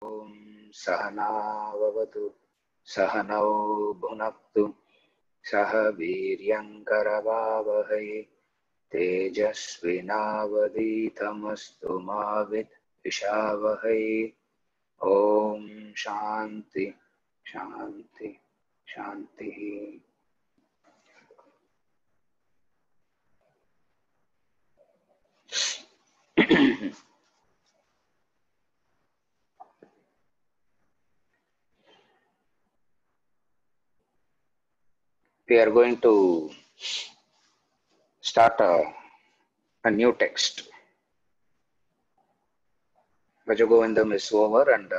ॐ सहनाववतु सहनौ भुनक्तु सह वीर्यङ्करवावहै तेजस्विनावधीतमस्तु मा विद्विषावहै। ॐ शान्ति शान्ति शान्तिः। We are going to start a new text. Bhajagovindam is over, and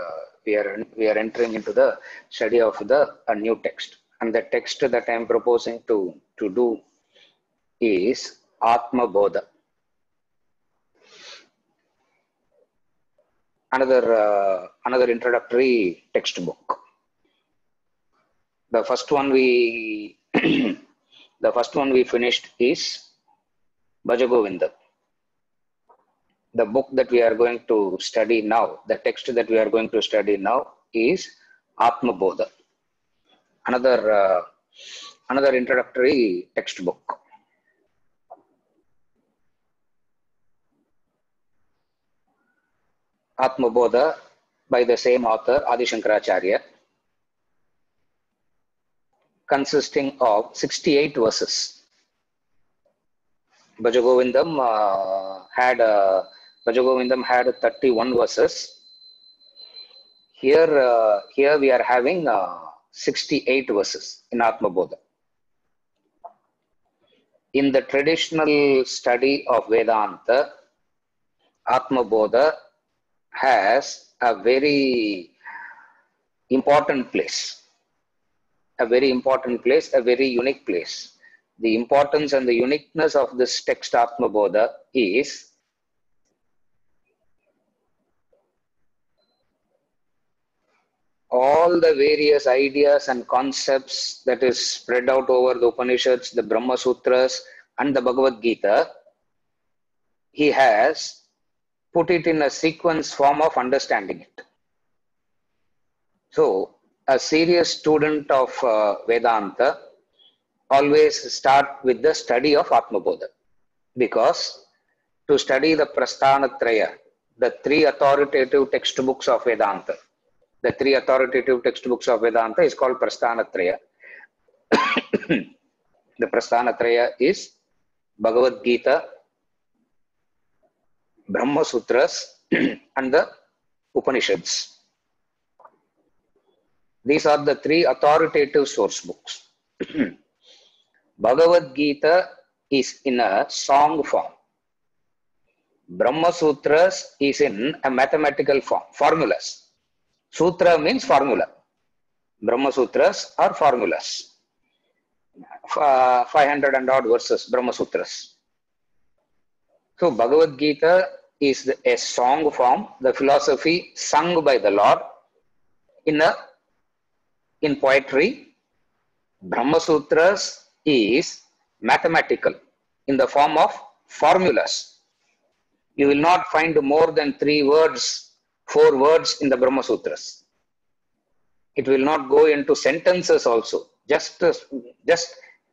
we are entering into the study of a new text. And the text that I am proposing to do is Atma Bodha. Another introductory textbook. The first one we finished is Bhajagovindam. The book that we are going to study now, the text that we are going to study now is Atma Bodha. Another introductory textbook. Atma Bodha by the same author, Adi Shankaracharya, consisting of 68 verses. Bhajagovindam had 31 verses. Here we are having 68 verses in Atma Bodha. In the traditional study of Vedanta, Atma Bodha has a very important place. A very unique place. The importance and the uniqueness of this text Atma Bodha is all the various ideas and concepts that is spread out over the Upanishads, the Brahma Sutras and the Bhagavad Gita. He has put it in a sequence form of understanding it. So, a serious student of Vedanta always start with the study of Atma Bodha, because to study the Prasthanatraya, the three authoritative textbooks of Vedanta, is called Prasthanatraya. The Prasthanatraya is Bhagavad Gita, Brahma Sutras and the Upanishads. These are the three authoritative source books. Bhagavad Gita is in a song form. Brahma Sutras is in a mathematical form, formulas. Sutra means formula. Brahma Sutras are formulas. 500 and odd verses, Brahma Sutras. So Bhagavad Gita is a song form, the philosophy sung by the Lord in poetry. Brahma Sutras is mathematical in the form of formulas. You will not find more than 4 words in the Brahma Sutras. It will not go into sentences also. Just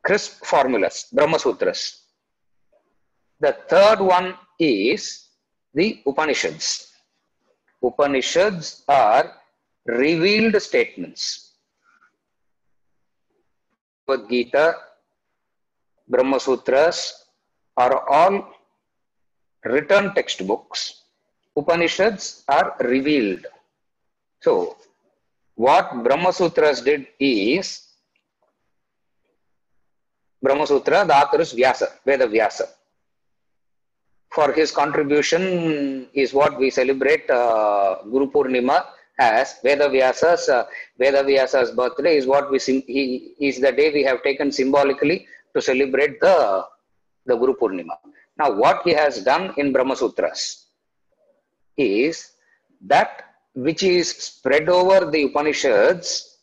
crisp formulas, Brahma Sutras. The third one is the Upanishads. Upanishads are revealed statements. Bhagavad Gita, Brahma Sutras are all written textbooks. Upanishads are revealed. So, what Brahma Sutras did is, Brahma Sutra, the author is Vyasa, Veda Vyasa. For his contribution is what we celebrate Guru Purnima as Veda Vyasa's birthday is what is the day we have taken symbolically to celebrate the Guru Purnima. Now, what he has done in Brahma Sutras is that which is spread over the Upanishads,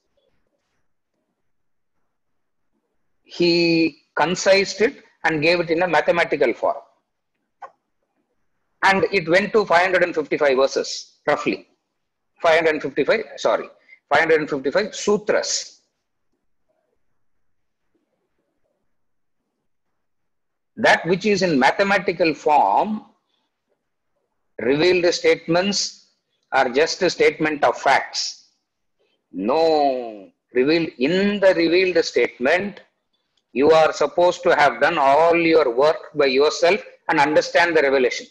he concised it and gave it in a mathematical form. And it went to 555 verses, roughly. 555, sorry, 555 sutras. That which is in mathematical form, revealed statements are just a statement of facts. No, in the revealed statement, you are supposed to have done all your work by yourself and understand the revelation.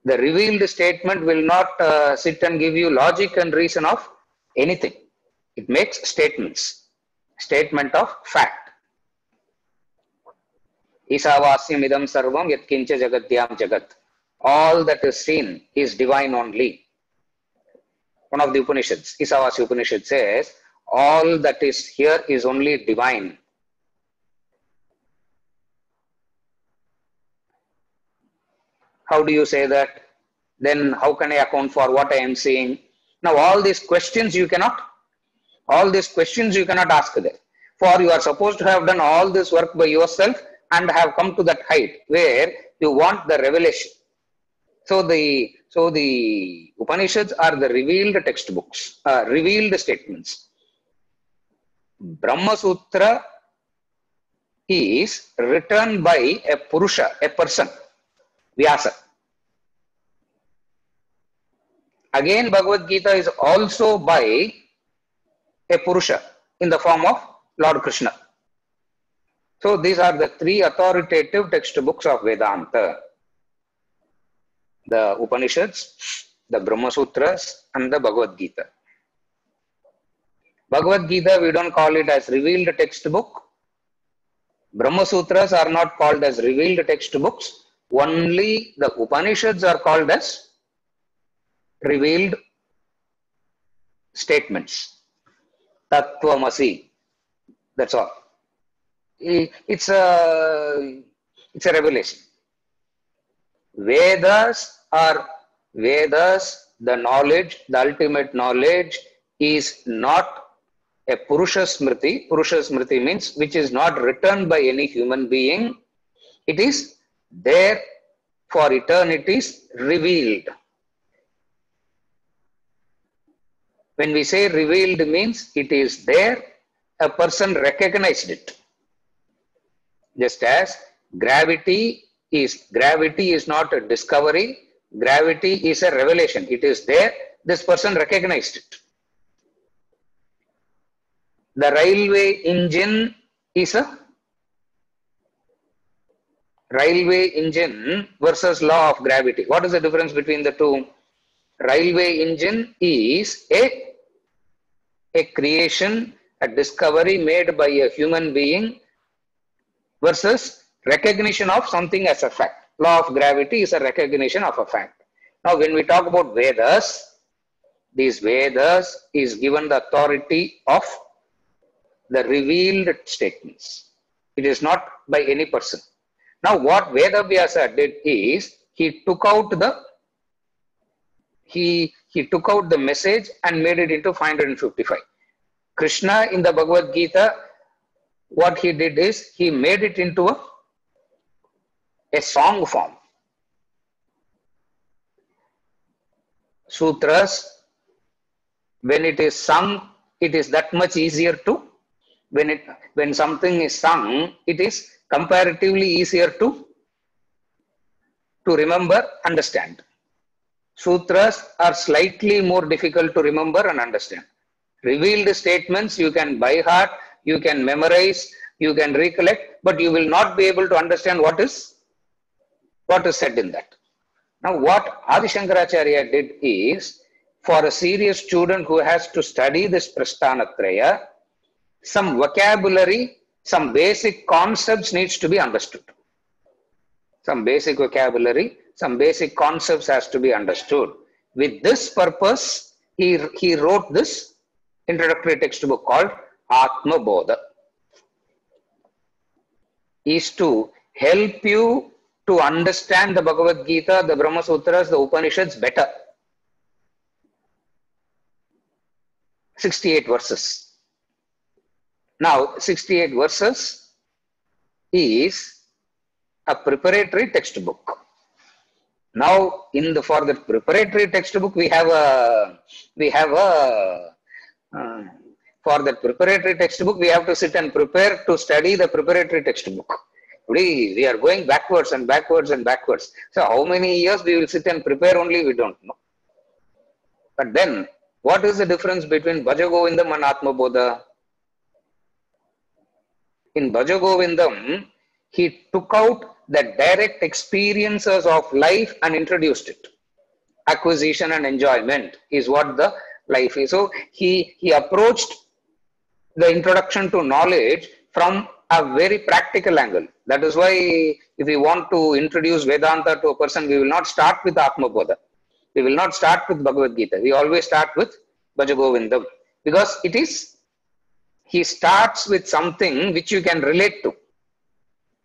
The revealed statement will not sit and give you logic and reason of anything. It makes statements, statement of fact. Isavasyam idam sarvam yat kincha jagatyam jagat. All that is seen is divine only. One of the Upanishads, Isavasya Upanishad says, all that is here is only divine. How do you say that? Then how can I account for what I am seeing? Now all these questions you cannot ask there. For you are supposed to have done all this work by yourself and have come to that height where you want the revelation. So the Upanishads are the revealed textbooks, revealed statements. Brahma Sutra is written by a Purusha, a person, Vyasa. Again, Bhagavad Gita is also by a Purusha in the form of Lord Krishna. So these are the three authoritative textbooks of Vedanta. The Upanishads, the Brahma Sutras, and the Bhagavad Gita. Bhagavad Gita, we don't call it as revealed textbook. Brahma Sutras are not called as revealed textbooks. Only the Upanishads are called as revealed statements. Tattvamasi. That's all. It's a revelation. Vedas, the knowledge, the ultimate knowledge is not a Purusha Smriti. Purusha Smriti means which is not written by any human being. It is there for eternities, revealed. When we say revealed means it is there, a person recognized it. Just as gravity is not a discovery, gravity is a revelation. It is there, this person recognized it. The railway engine is a railway engine versus law of gravity. What is the difference between the two? Railway engine is a creation, a discovery made by a human being versus recognition of something as a fact. Law of gravity is a recognition of a fact. Now when we talk about Vedas, these Vedas is given the authority of the revealed statements. It is not by any person. Now what Vedavyasa did is he took out the message and made it into 555. Krishna in the Bhagavad Gita, what he did is he made it into a song form. Sutras, when it is sung, it is that much easier to, when something is sung, it is comparatively easier to remember, understand. Sutras are slightly more difficult to remember and understand. Revealed statements you can by heart, you can memorize, you can recollect, but you will not be able to understand what is said in that. Now what Adi Shankaracharya did is, for a serious student who has to study this Prasthanatraya, some vocabulary, some basic concepts needs to be understood. Some basic vocabulary, some basic concepts has to be understood. With this purpose, he wrote this introductory textbook called Atma Bodha. Is to help you to understand the Bhagavad Gita, the Brahma Sutras, the Upanishads better. 68 verses. Now, 68 verses is a preparatory textbook. Now, for the preparatory textbook, we have a uh, for the preparatory textbook, we have to sit and prepare to study the preparatory textbook. We are going backwards and backwards and backwards. So how many years we will sit and prepare only, we don't know. But then, what is the difference between Bhaja Govindam and Atma Bodha? In Bhaja Govindam, he took out the direct experiences of life and introduced it. Acquisition and enjoyment is what the life is. So he approached the introduction to knowledge from a very practical angle. That is why if we want to introduce Vedanta to a person, we will not start with Atma Bodha. We will not start with Bhagavad Gita. We always start with Bhaja Govindam, because he starts with something which you can relate to.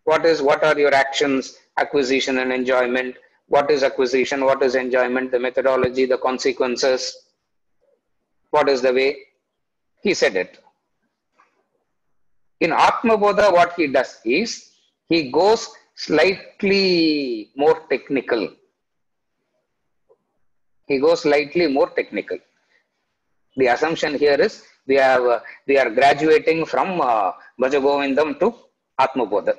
What are your actions, acquisition and enjoyment? What is acquisition? What is enjoyment? The methodology, the consequences. What is the way? He said it. In Atma Bodha, what he does is, he goes slightly more technical. He goes slightly more technical. The assumption here is, we are graduating from Bhaja Govindam to Atma Bodha.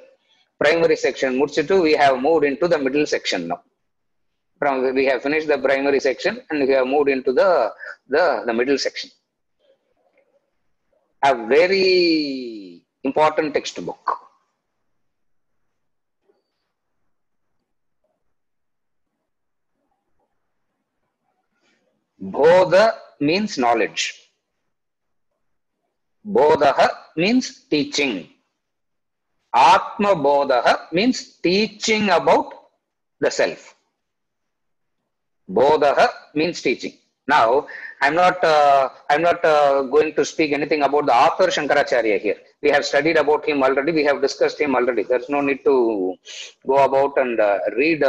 Primary section Murchitu, we have moved into the middle section now. We have finished the primary section and we have moved into the middle section. A very important textbook. Bodha means knowledge. Bodha means teaching. Atma Bodha means teaching about the self. Bodha means teaching. Now, I'm not going to speak anything about the author Shankaracharya here. We have studied about him already. We have discussed him already. There's no need to go about and read,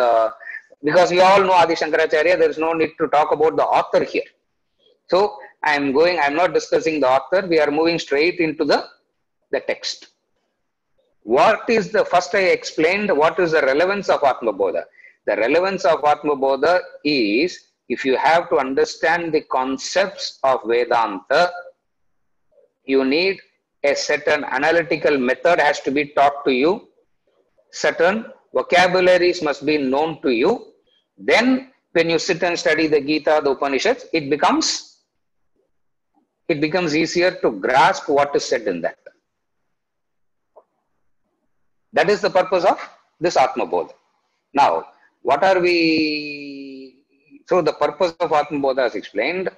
because we all know Adi Shankaracharya. There's no need to talk about the author here. So I'm not discussing the author. We are moving straight into the text. First I explained what is the relevance of Atma Bodha. The relevance of Atma Bodha is, if you have to understand the concepts of Vedanta, you need a certain analytical method has to be taught to you. Certain vocabularies must be known to you. Then when you sit and study the Gita, the Upanishads, it becomes easier to grasp what is said in that. That is the purpose of this Atma Bodha. Now, so the purpose of Atma Bodha is explained.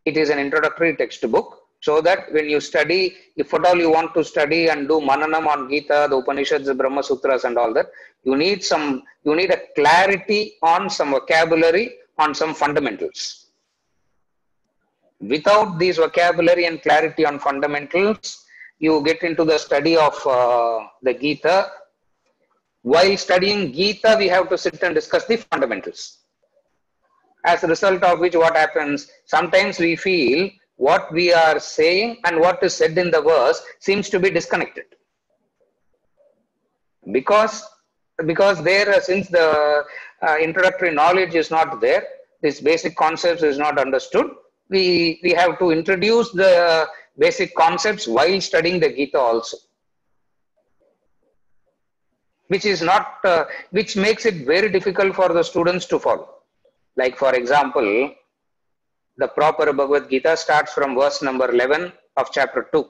It is an introductory textbook, so that when you study, if at all you want to study and do Mananam on Gita, the Upanishads, the Brahma Sutras and all that, you need a clarity on some vocabulary, on some fundamentals. Without these vocabulary and clarity on fundamentals, you get into the study of the Gita. While studying Gita, we have to sit and discuss the fundamentals. As a result of which, what happens? Sometimes we feel what we are saying and what is said in the verse seems to be disconnected. Because there, since the introductory knowledge is not there, this basic concepts is not understood, we have to introduce the basic concepts while studying the Gita also, which makes it very difficult for the students to follow. Like, for example, the proper Bhagavad Gita starts from verse number 11 of chapter 2.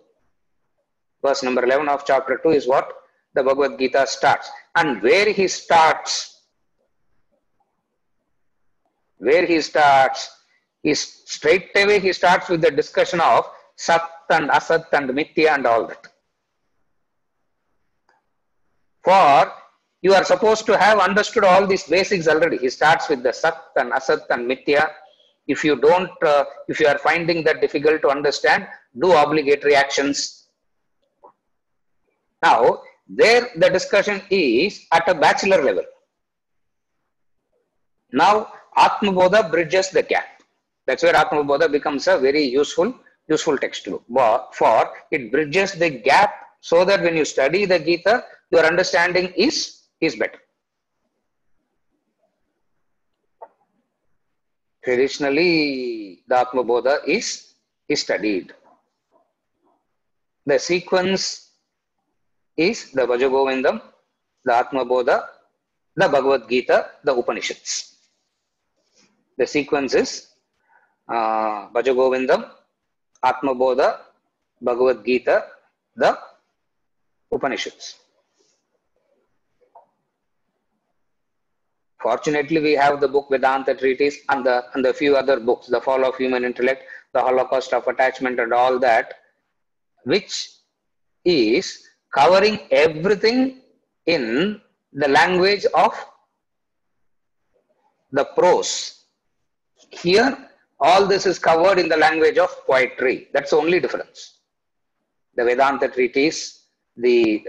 Verse number 11 of chapter 2 is what the Bhagavad Gita starts. And where he starts is straight away he starts with the discussion of Sat and Asat and Mithya and all that. For you are supposed to have understood all these basics already. He starts with the Sat and Asat and Mithya. If you are finding that difficult to understand, do obligatory actions. Now, there the discussion is at a bachelor level. Now, Atma Bodha bridges the gap. That's where Atma Bodha becomes a very useful textbook. For it bridges the gap so that when you study the Gita, your understanding is better. Traditionally, the Atma Bodha is studied. The sequence is the Bhajagovindam, the Atma Bodha, the Bhagavad Gita, the Upanishads. The sequence is Bhajagovindam, Atma Bodha, Bhagavad Gita, the Upanishads. Fortunately, we have the book Vedanta Treatise and the few other books, The Fall of Human Intellect, The Holocaust of Attachment and all that, which is covering everything in the language of the prose. Here, all this is covered in the language of poetry. That's the only difference. The Vedanta Treatise, the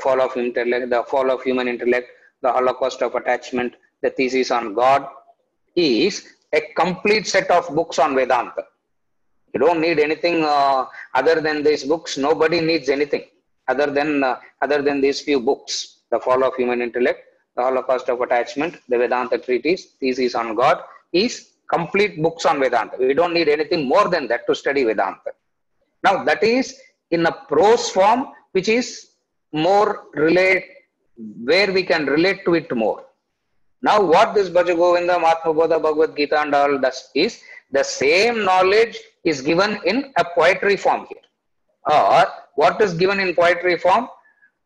Fall of Intellect, the Fall of Human Intellect, the Holocaust of Attachment, the Thesis on God is a complete set of books on Vedanta. You don't need anything other than these books. Nobody needs anything other than these few books. The Fall of Human Intellect, the Holocaust of Attachment, the Vedanta Treatise, Thesis on God is complete books on Vedanta. We don't need anything more than that to study Vedanta. Now that is in a prose form, which is more where we can relate to it more. Now what this Bhajagovindam, Atma Bodha, Bhagavad Gita and all does is the same knowledge is given in a poetry form here. Or what is given in poetry form,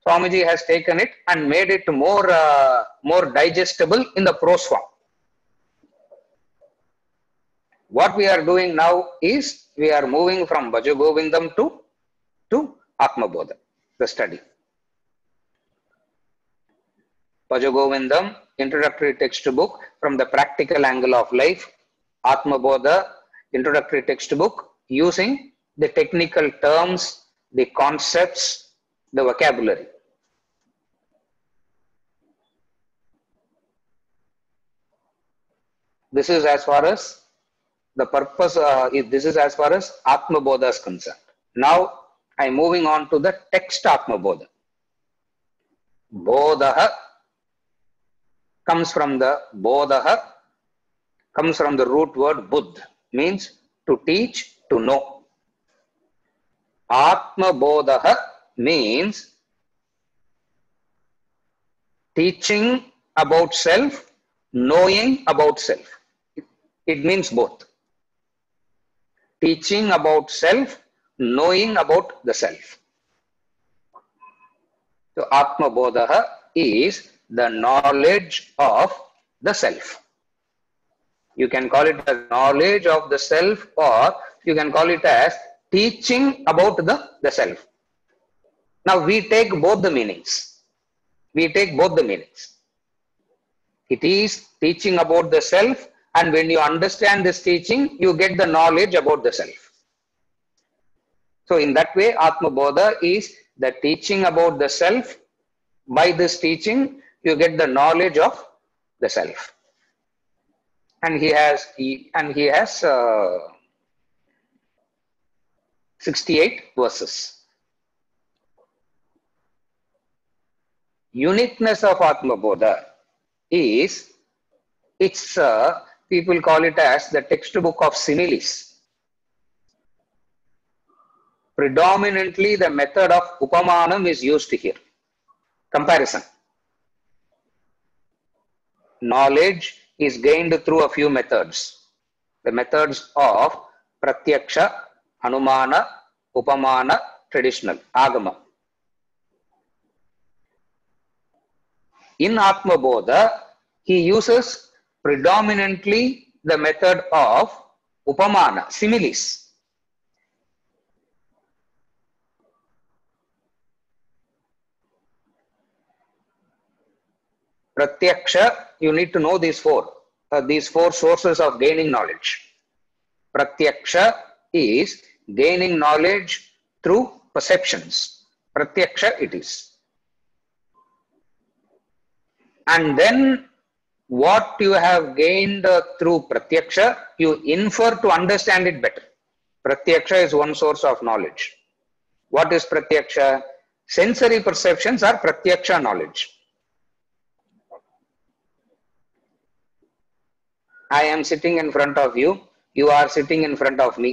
Swamiji has taken it and made it more digestible in the prose form. What we are doing now is we are moving from Bhajagovindam to Atma Bodha, the study. Bhajagovindam, introductory textbook from the practical angle of life. Atma Bodha, introductory textbook using the technical terms, the concepts, the vocabulary. This is as far as the purpose, this is as far as Atma Bodha is concerned. Now I am moving on to the text Atma Bodha. Bodha comes from the root word Buddh, means to teach, to know. Atma Bodha means teaching about self, knowing about self. It means both. Teaching about self, knowing about the self. So Atma Bodha is the knowledge of the self. You can call it the knowledge of the self, or you can call it as teaching about the self. Now we take both the meanings. It is teaching about the self, and when you understand this teaching, you get the knowledge about the self. So in that way, Atma Bodha is the teaching about the self. By this teaching, you get the knowledge of the self. And he has 68 verses. Uniqueness of Atma Bodha is, people call it as the textbook of similes. Predominantly, the method of Upamanam is used here. Comparison. Knowledge is gained through a few methods. The methods of Pratyaksha, Anumana, Upamana, traditional, Agama. In Atma Bodha, he uses predominantly the method of Upamana, similes. Pratyaksha, you need to know these four sources of gaining knowledge. Pratyaksha is gaining knowledge through perceptions. Pratyaksha it is. And then what you have gained through Pratyaksha, you infer to understand it better. Pratyaksha is one source of knowledge. What is Pratyaksha? Sensory perceptions are Pratyaksha knowledge. I am sitting in front of you. You are sitting in front of me.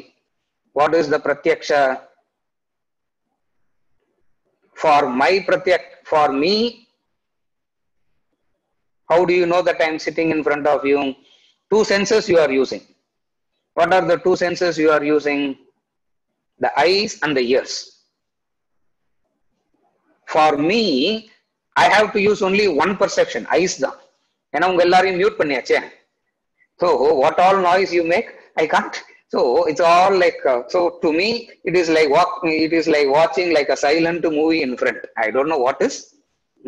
What is the pratyaksha? For me, how do you know that I am sitting in front of you? Two senses you are using. What are the two senses you are using? The eyes and the ears. For me, I have to use only one perception, eyes தான். ஏன்னா உங்க எல்லாரையும் mute பண்ணியாச்சே. So what all noise you make, I can't. So it's all like so to me it is like watching like a silent movie in front. I don't know what is.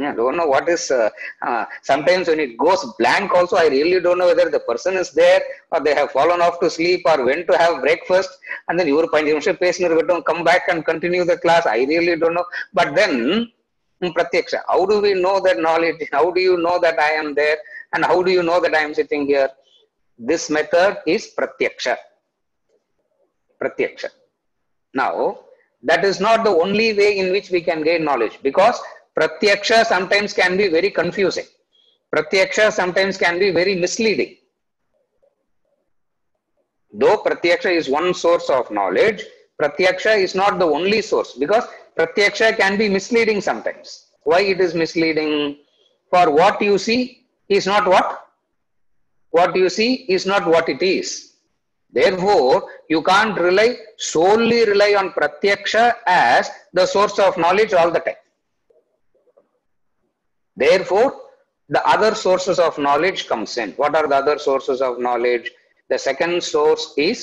I don't know what is. Sometimes when it goes blank, also I really don't know whether the person is there or they have fallen off to sleep or went to have breakfast. And then you come back and continue the class. I really don't know. But then pratyaksha. How do we know that knowledge? How do you know that I am there? And how do you know that I am sitting here? This method is pratyaksha. Pratyaksha. Now, that is not the only way in which we can gain knowledge, because pratyaksha sometimes can be very confusing. Pratyaksha sometimes can be very misleading. Though pratyaksha is one source of knowledge, pratyaksha is not the only source, because pratyaksha can be misleading sometimes. Why it is misleading? For what you see is not what you see is not what it is. Therefore, you can't solely rely on pratyaksha as the source of knowledge all the time. Therefore, the other sources of knowledge comes in. What are the other sources of knowledge? The second source is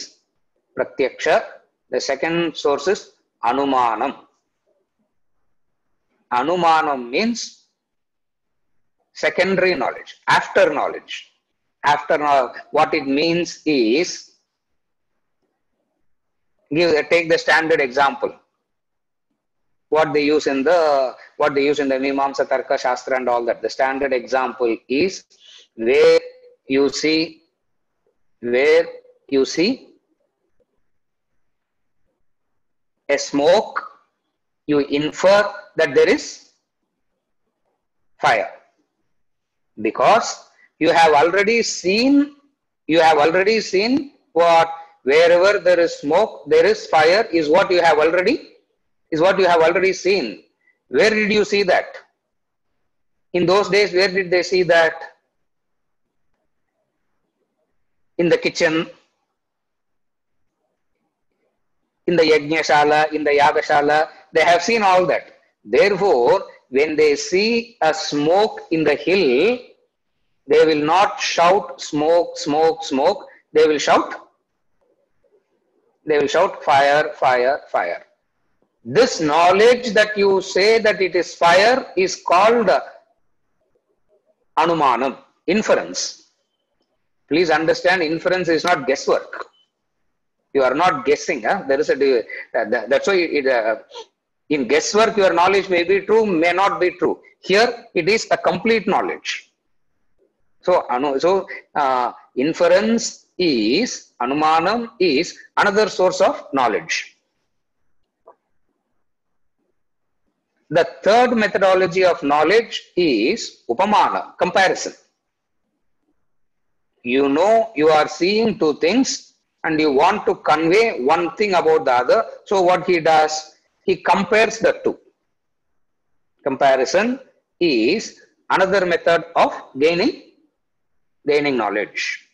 pratyaksha. The second source is anumanam. Anumanam means secondary knowledge, after knowledge. What it means is, take the standard example. What they use in the Mimamsa, Tarka, Shastra and all that. The standard example is where you see a smoke, you infer that there is fire, because you have already seen what, wherever there is smoke, there is fire is what you have already seen. Where did you see that? In those days, where did they see that? In the kitchen, in the yajñashala, in the yagashala, they have seen all that. Therefore, when they see a smoke in the hill, they will not shout smoke, smoke, smoke. They will shout fire, fire, fire. This knowledge that you say that it is fire is called anumanam, inference. Please understand, inference is not guesswork. You are not guessing. There is that's why in guesswork your knowledge may be true, may not be true. Here it is a complete knowledge. So inference is, anumanam is another source of knowledge. The third methodology of knowledge is upamana, comparison. You know you are seeing two things and you want to convey one thing about the other. So what he does, he compares the two. Comparison is another method of gaining knowledge.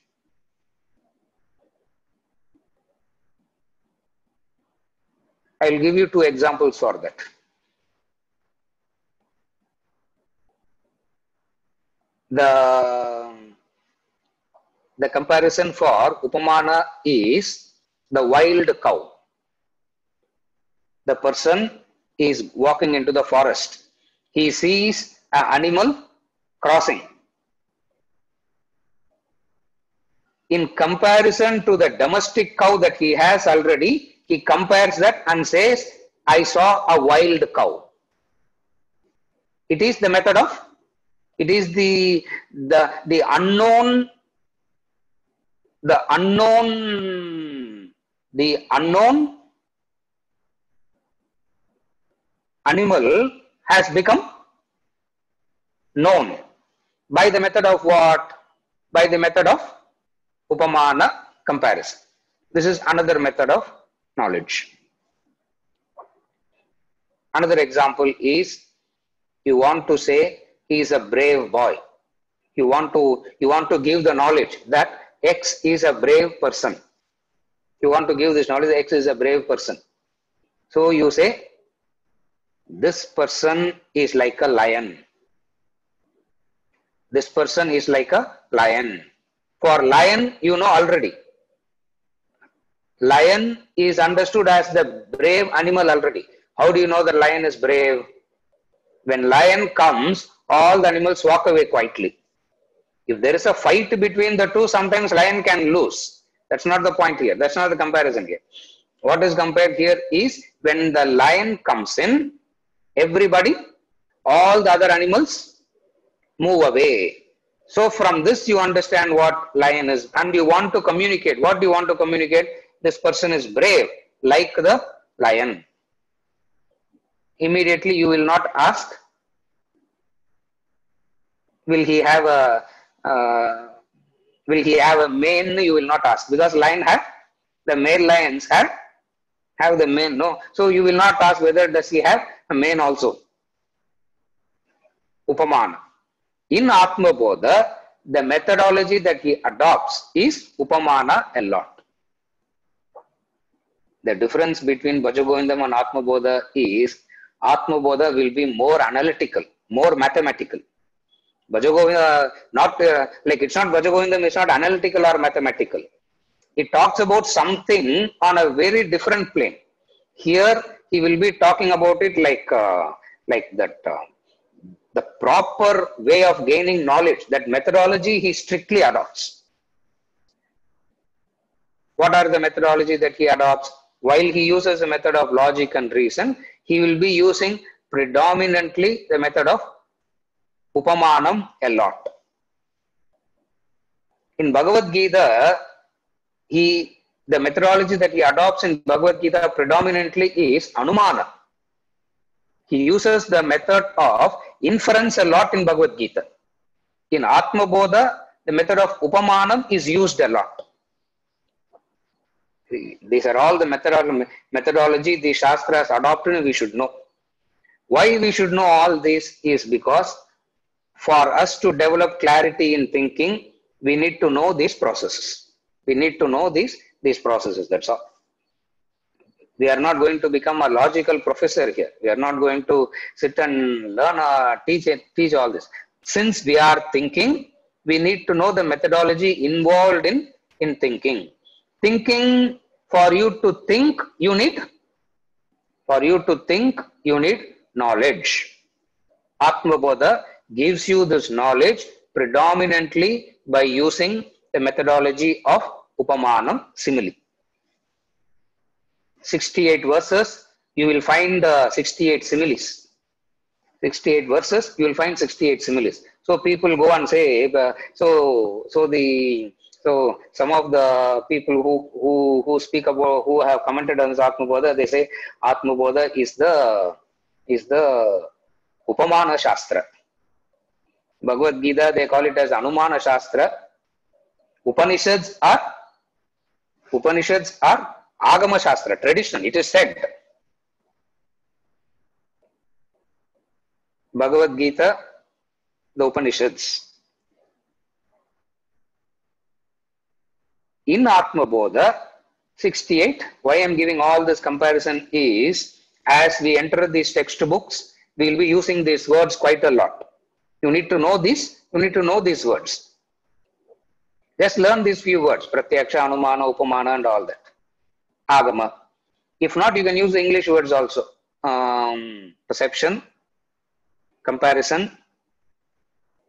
I will give you two examples for that. The comparison for upamana is the wild cow. The person is walking into the forest. He sees an animal crossing. In comparison to the domestic cow that he has already, he compares that and says, I saw a wild cow. It is the method of, it is the unknown animal has become known by the method of what? By the method of Upamana comparison. This is another method of knowledge. Another example is, you want to say he is a brave boy. You want to give the knowledge that X is a brave person. You want to give this knowledge that X is a brave person. So you say, this person is like a lion. This person is like a lion. For lion, you know already. Lion is understood as the brave animal already. How do you know that lion is brave? When lion comes, all the animals walk away quietly. If there is a fight between the two, sometimes lion can lose. That's not the point here. That's not the comparison here. What is compared here is, when the lion comes in, everybody, all the other animals move away. So from this you understand what lion is, and you want to communicate. What do you want to communicate? This person is brave, like the lion. Immediately you will not ask, will he have a mane? You will not ask, because lion have, the male lions have the mane. No, so you will not ask whether does he have a mane also. Upamana. In Atma Bodha, the methodology that he adopts is Upamana a lot. The difference between Bhajagovindam and Atma Bodha is, Atma Bodha will be more analytical, more mathematical. Bhajagovinda, not like, it's not Bhajagovindam, it's not analytical or mathematical. It talks about something on a very different plane. Here he will be talking about it like that. The proper way of gaining knowledge, that methodology he strictly adopts. What are the methodology that he adopts? While he uses a method of logic and reason, he will be using predominantly the method of Upamanam a lot. In Bhagavad Gita, the methodology that he adopts in Bhagavad Gita predominantly is Anumana. He uses the method of inference a lot in Bhagavad Gita. In Atma Bodha, the method of Upamanam is used a lot. These are all the methodology the Shastras adopted, and we should know. Why we should know all this is because for us to develop clarity in thinking, we need to know these processes. We need to know these processes, that's all. We are not going to become a logical professor here. We are not going to sit and learn, teach all this. Since we are thinking, we need to know the methodology involved in thinking. Thinking, for you to think, you need knowledge. Atma Bodha gives you this knowledge predominantly by using the methodology of Upamanam, simile. 68 verses, you will find 68 similes. 68 verses, you will find 68 similes. So people go and say, so some of the people who speak about, who have commented on this Atma Bodha, they say Atma Bodha is the Upamana Shastra. Bhagavad Gita, they call it as Anumana Shastra. Upanishads are Agama Shastra, tradition, it is said. Bhagavad Gita, the Upanishads. In Atma Bodha, 68, why I am giving all this comparison is, as we enter these textbooks, we will be using these words quite a lot. You need to know this, you need to know these words. Just learn these few words, Pratyaksha, Anumana, Upamana and all that. Agama. If not, you can use the English words also. Perception, comparison,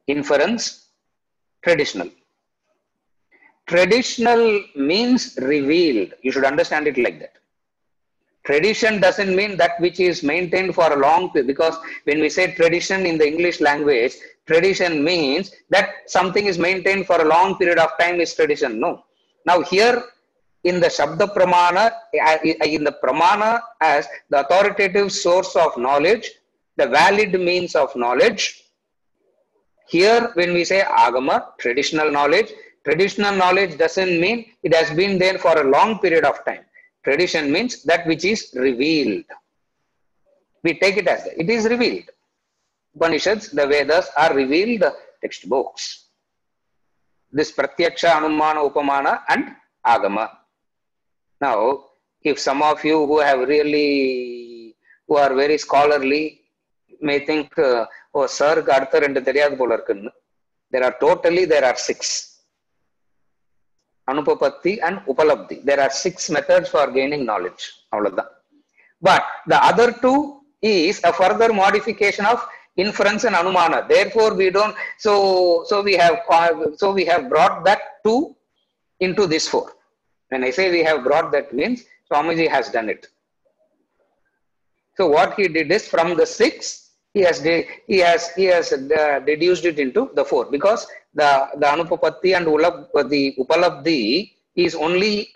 inference, traditional. Traditional means revealed. You should understand it like that. Tradition doesn't mean that which is maintained for a long period, because when we say tradition in the English language, tradition means that something is maintained for a long period of time is tradition. No. Now here in the Shabda Pramana, in the Pramana as the authoritative source of knowledge, the valid means of knowledge, here when we say Agama, traditional knowledge, Traditional knowledge doesn't mean it has been there for a long period of time. Tradition means that which is revealed. We take it as that. It is revealed. Upanishads, the Vedas are revealed textbooks. This Pratyaksha, Anumana, Upamana and Agama. Now, if some of you who are very scholarly may think, oh sir, there are 6. Anupapatti and Upalabdhi. There are 6 methods for gaining knowledge. But the other 2 is a further modification of inference and Anumana. Therefore, we don't. So we have brought that 2 into this 4. When I say we have brought, that means Swamiji has done it. So what he did is, from the 6, he has deduced it into the 4, because the Anupapatti and the Upalabdhi is only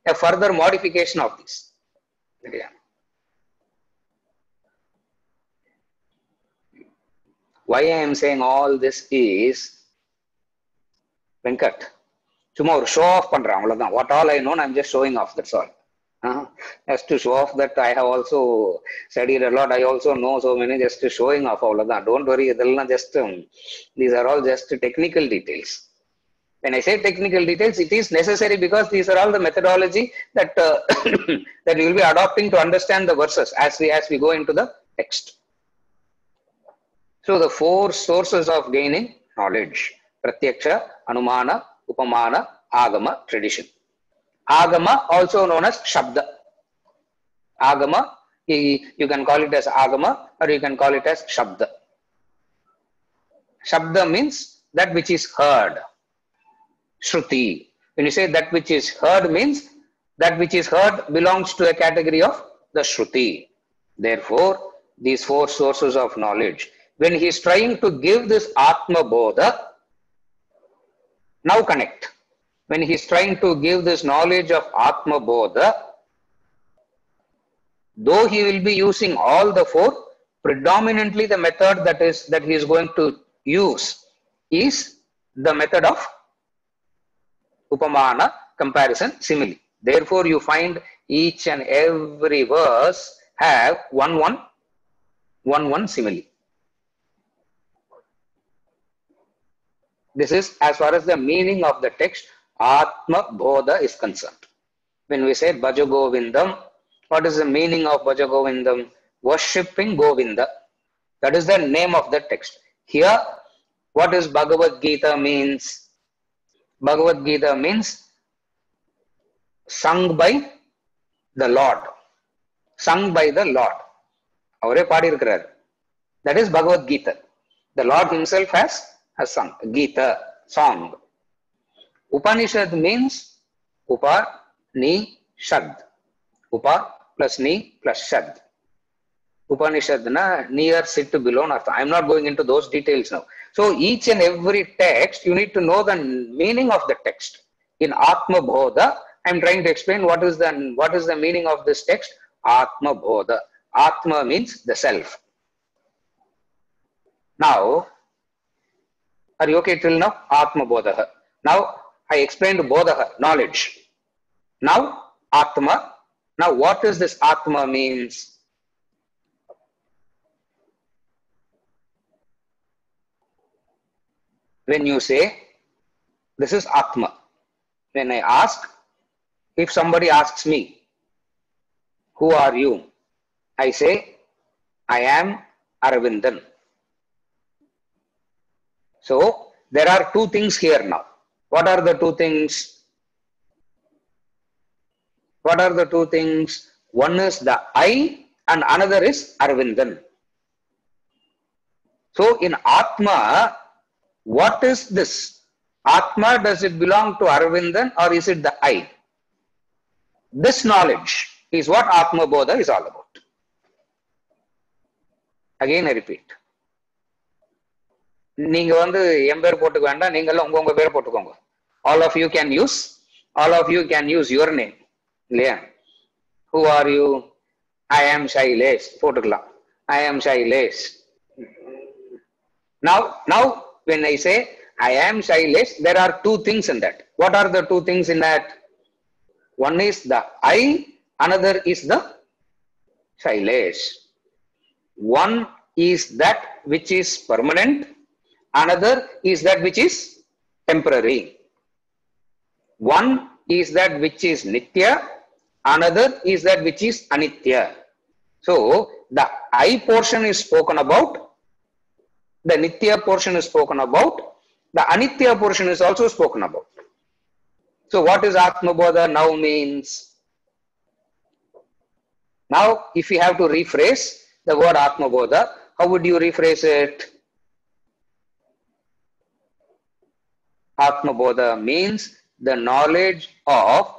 a further modification of this. Yeah. Why I am saying all this is, Venkat, tomorrow show off pandran. What all I know, I am just showing off. That's all. Just to show off that I have also studied a lot. I also know so many, just showing off all of that. Don't worry, these are all just technical details. When I say technical details, it is necessary because these are all the methodology that that we will be adopting to understand the verses as we go into the text. So the 4 sources of gaining knowledge: Pratyaksha, Anumana, Upamana, Agama, tradition. Agama, also known as Shabda. Agama, you can call it as Agama or you can call it as Shabda. Shabda means that which is heard. Shruti. When you say that which is heard, means that which is heard belongs to a category of the Shruti. Therefore, these 4 sources of knowledge, when he is trying to give this Atma Bodha, now connect. When he is trying to give this knowledge of Atma Bodha, though he will be using all the 4, predominantly the method that he is going to use is the method of Upamana, comparison, simile. Therefore, you find each and every verse have one simile. This is as far as the meaning of the text Atma Bodha is concerned. When we say Bhaja Govindam, what is the meaning of Bhaja Govindam? Worshipping Govinda. That is the name of the text. Here, what is Bhagavad Gita means? Bhagavad Gita means sung by the Lord. Sung by the Lord. That is Bhagavad Gita. The Lord himself has sung. Gita, song. Upanishad means Upa, Ni, Shad. Upa plus Ni plus Shad. Upanishad na near, sit, below. I am not going into those details now. So each and every text, you need to know the meaning of the text. In Atma Bodha, I am trying to explain what is the meaning of this text. Atma Bodha. Atma means the self. Now, are you okay till now? Atma Bodha. Now, I explained Bodha, knowledge. Now, Atma. Now, what is this Atma means? When you say, this is Atma. When I ask, if somebody asks me, who are you? I say, I am Aravindan. So, there are 2 things here now. What are the 2 things? What are the 2 things? One is the I and another is Aravindan. So, in Atma, what is this? Atma, does it belong to Aravindan or is it the I? This knowledge is what Atma Bodha is all about. Again, I repeat. All of you can use your name. Who are you? I am Shailesh. I am Shailesh. Now when I say I am Shailesh, there are two things in that. What are the two things in that? One is the I, another is the Shailesh. One is that which is permanent, another is that which is temporary. One is that which is Nitya, another is that which is Anitya. So the I portion is spoken about, the Nitya portion is spoken about, the Anitya portion is also spoken about. So what is Atma Bodha now means? Now if you have to rephrase the word Atma Bodha, how would you rephrase it? Atma Bodha means the knowledge of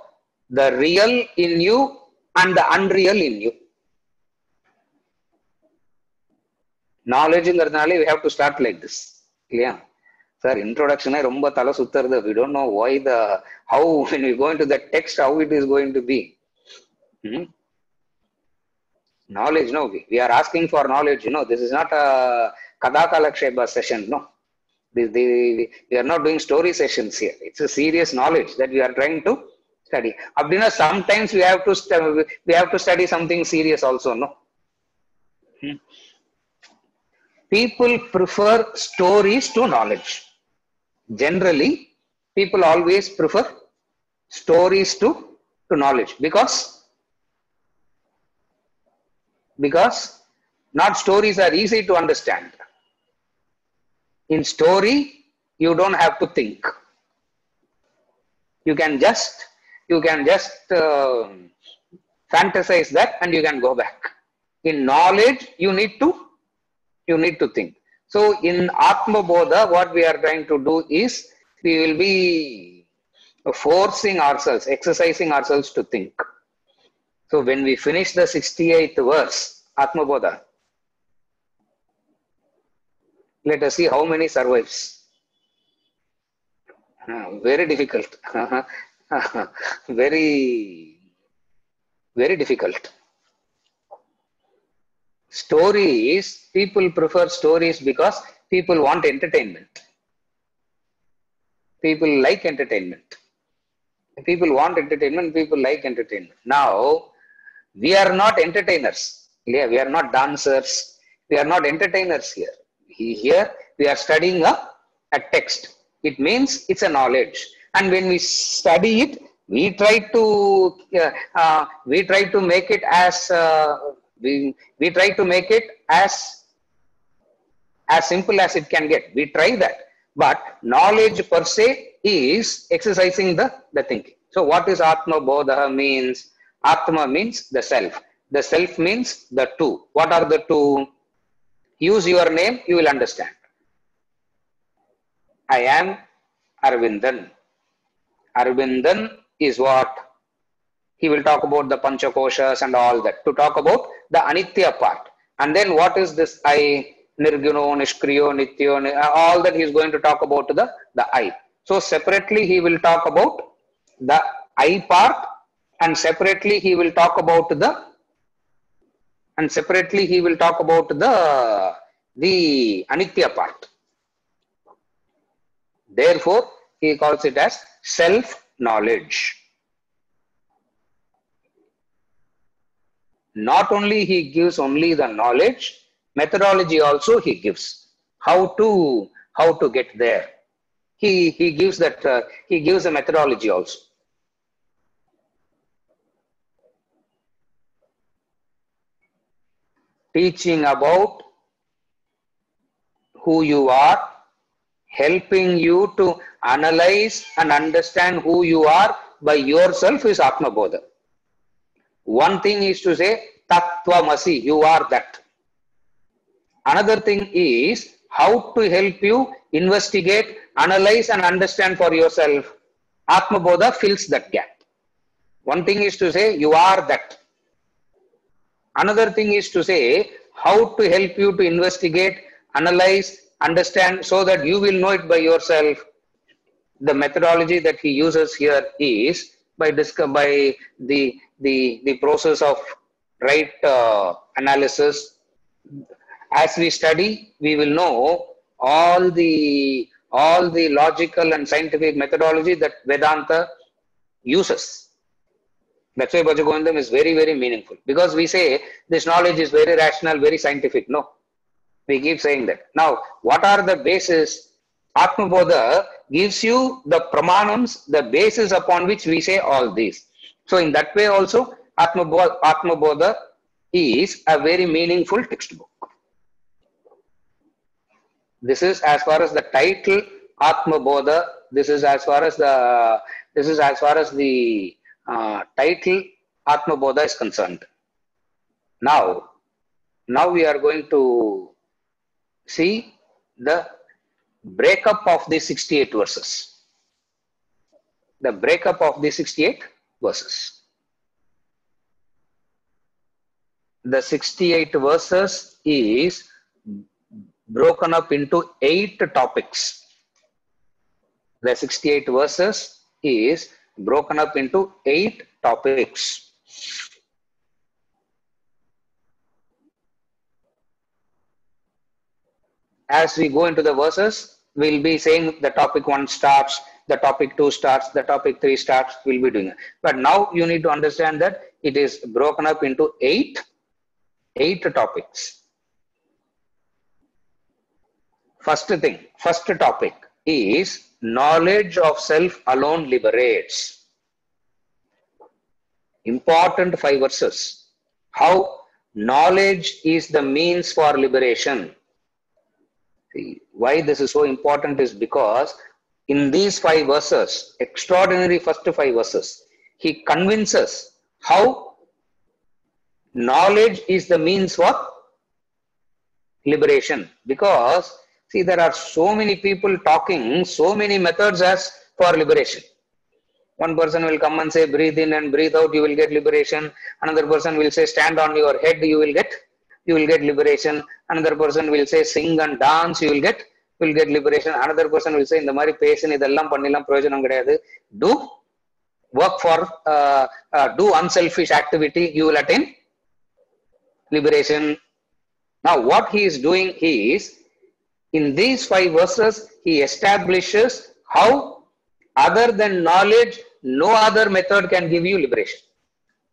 the real in you and the unreal in you. Knowledge in the we have to start like this. Yeah. Sir, introduction is romba thala suttarudha. We don't know why how when we go into the text, how it is going to be. Knowledge, no. We are asking for knowledge, this is not a Kadakalakshepa session, no. We are not doing story sessions here. It's a serious knowledge that we are trying to study. Abdina, sometimes we have to study something serious also, no. People prefer stories to knowledge. Generally, people always prefer stories to knowledge because not stories are easy to understand. In story, you don't have to think. You can just fantasize that and you can go back. In knowledge, you need to think. So in Atma Bodha, what we are trying to do is we will be forcing ourselves, exercising ourselves to think. So when we finish the 68th verse, Atma Bodha, let us see how many survives. Very difficult. Very, very difficult. Stories, people prefer stories because people want entertainment. People like entertainment. People want entertainment, people like entertainment. Now, we are not entertainers. Yeah, we are not dancers. We are not entertainers here. Here, we are studying a text. It means it's a knowledge. And when we study it, we try to make it as we try to make it as simple as it can get. We try that. But knowledge per se is exercising the thinking. So what is Atma Bodha means? Atma means the self. The self means the two. What are the two? Use your name, you will understand. I am Arvindan. Arvindan is what? He will talk about the Panchakoshas and all that. To talk about the Anitya part. And then what is this I? Nirguno, Nishkriyo, Nityo, all that he is going to talk about the I. So separately he will talk about the I part and separately he will talk about the Anitya part. Therefore, he calls it as self-knowledge. Not only he gives only the knowledge, methodology also he gives. How to get there. He gives that he gives a methodology also. Teaching about who you are, helping you to analyze and understand who you are by yourself is Atma Bodha. One thing is to say Tattvamasi, you are that. Another thing is how to help you investigate, analyze and understand for yourself. Atma Bodha fills that gap. One thing is to say you are that. Another thing is to say how to help you to investigate, analyze, understand so that you will know it by yourself. The methodology that he uses here is by the process of right analysis. As we study, we will know all the logical and scientific methodology that Vedanta uses. That's why Bhajagovindam is very, very meaningful. Because we say this knowledge is very rational, very scientific. No. We keep saying that. Now, what are the basis? Atmabodha gives you the pramanams, the basis upon which we say all these. So, in that way also, Atmabodha is a very meaningful textbook. This is as far as the title Atmabodha. This is as far as the title Atmabodha is concerned. Now we are going to see the breakup of the 68 verses. The breakup of the 68 verses. The 68 verses is broken up into 8 topics. The 68 verses is broken up into 8 topics. As we go into the verses, we'll be saying the topic 1 starts, the topic 2 starts, the topic 3 starts, we'll be doing it. But now you need to understand that it is broken up into 8 topics. First topic is knowledge of self alone liberates. Important 5 verses. How knowledge is the means for liberation. See, why this is so important is because in these 5 verses, extraordinary first 5 verses, he convinces how knowledge is the means for liberation. Because see, there are so many people talking so many methods as for liberation. One person will come and say breathe in and breathe out, you will get liberation. Another person will say stand on your head, you will get liberation. Another person will say sing and dance, you will get liberation. Another person will say in the mari patient idellam pannilam prayojanam kediyadu. Do work for do unselfish activity, you will attain liberation. Now what he is doing is, in these 5 verses, he establishes how other than knowledge, no other method can give you liberation.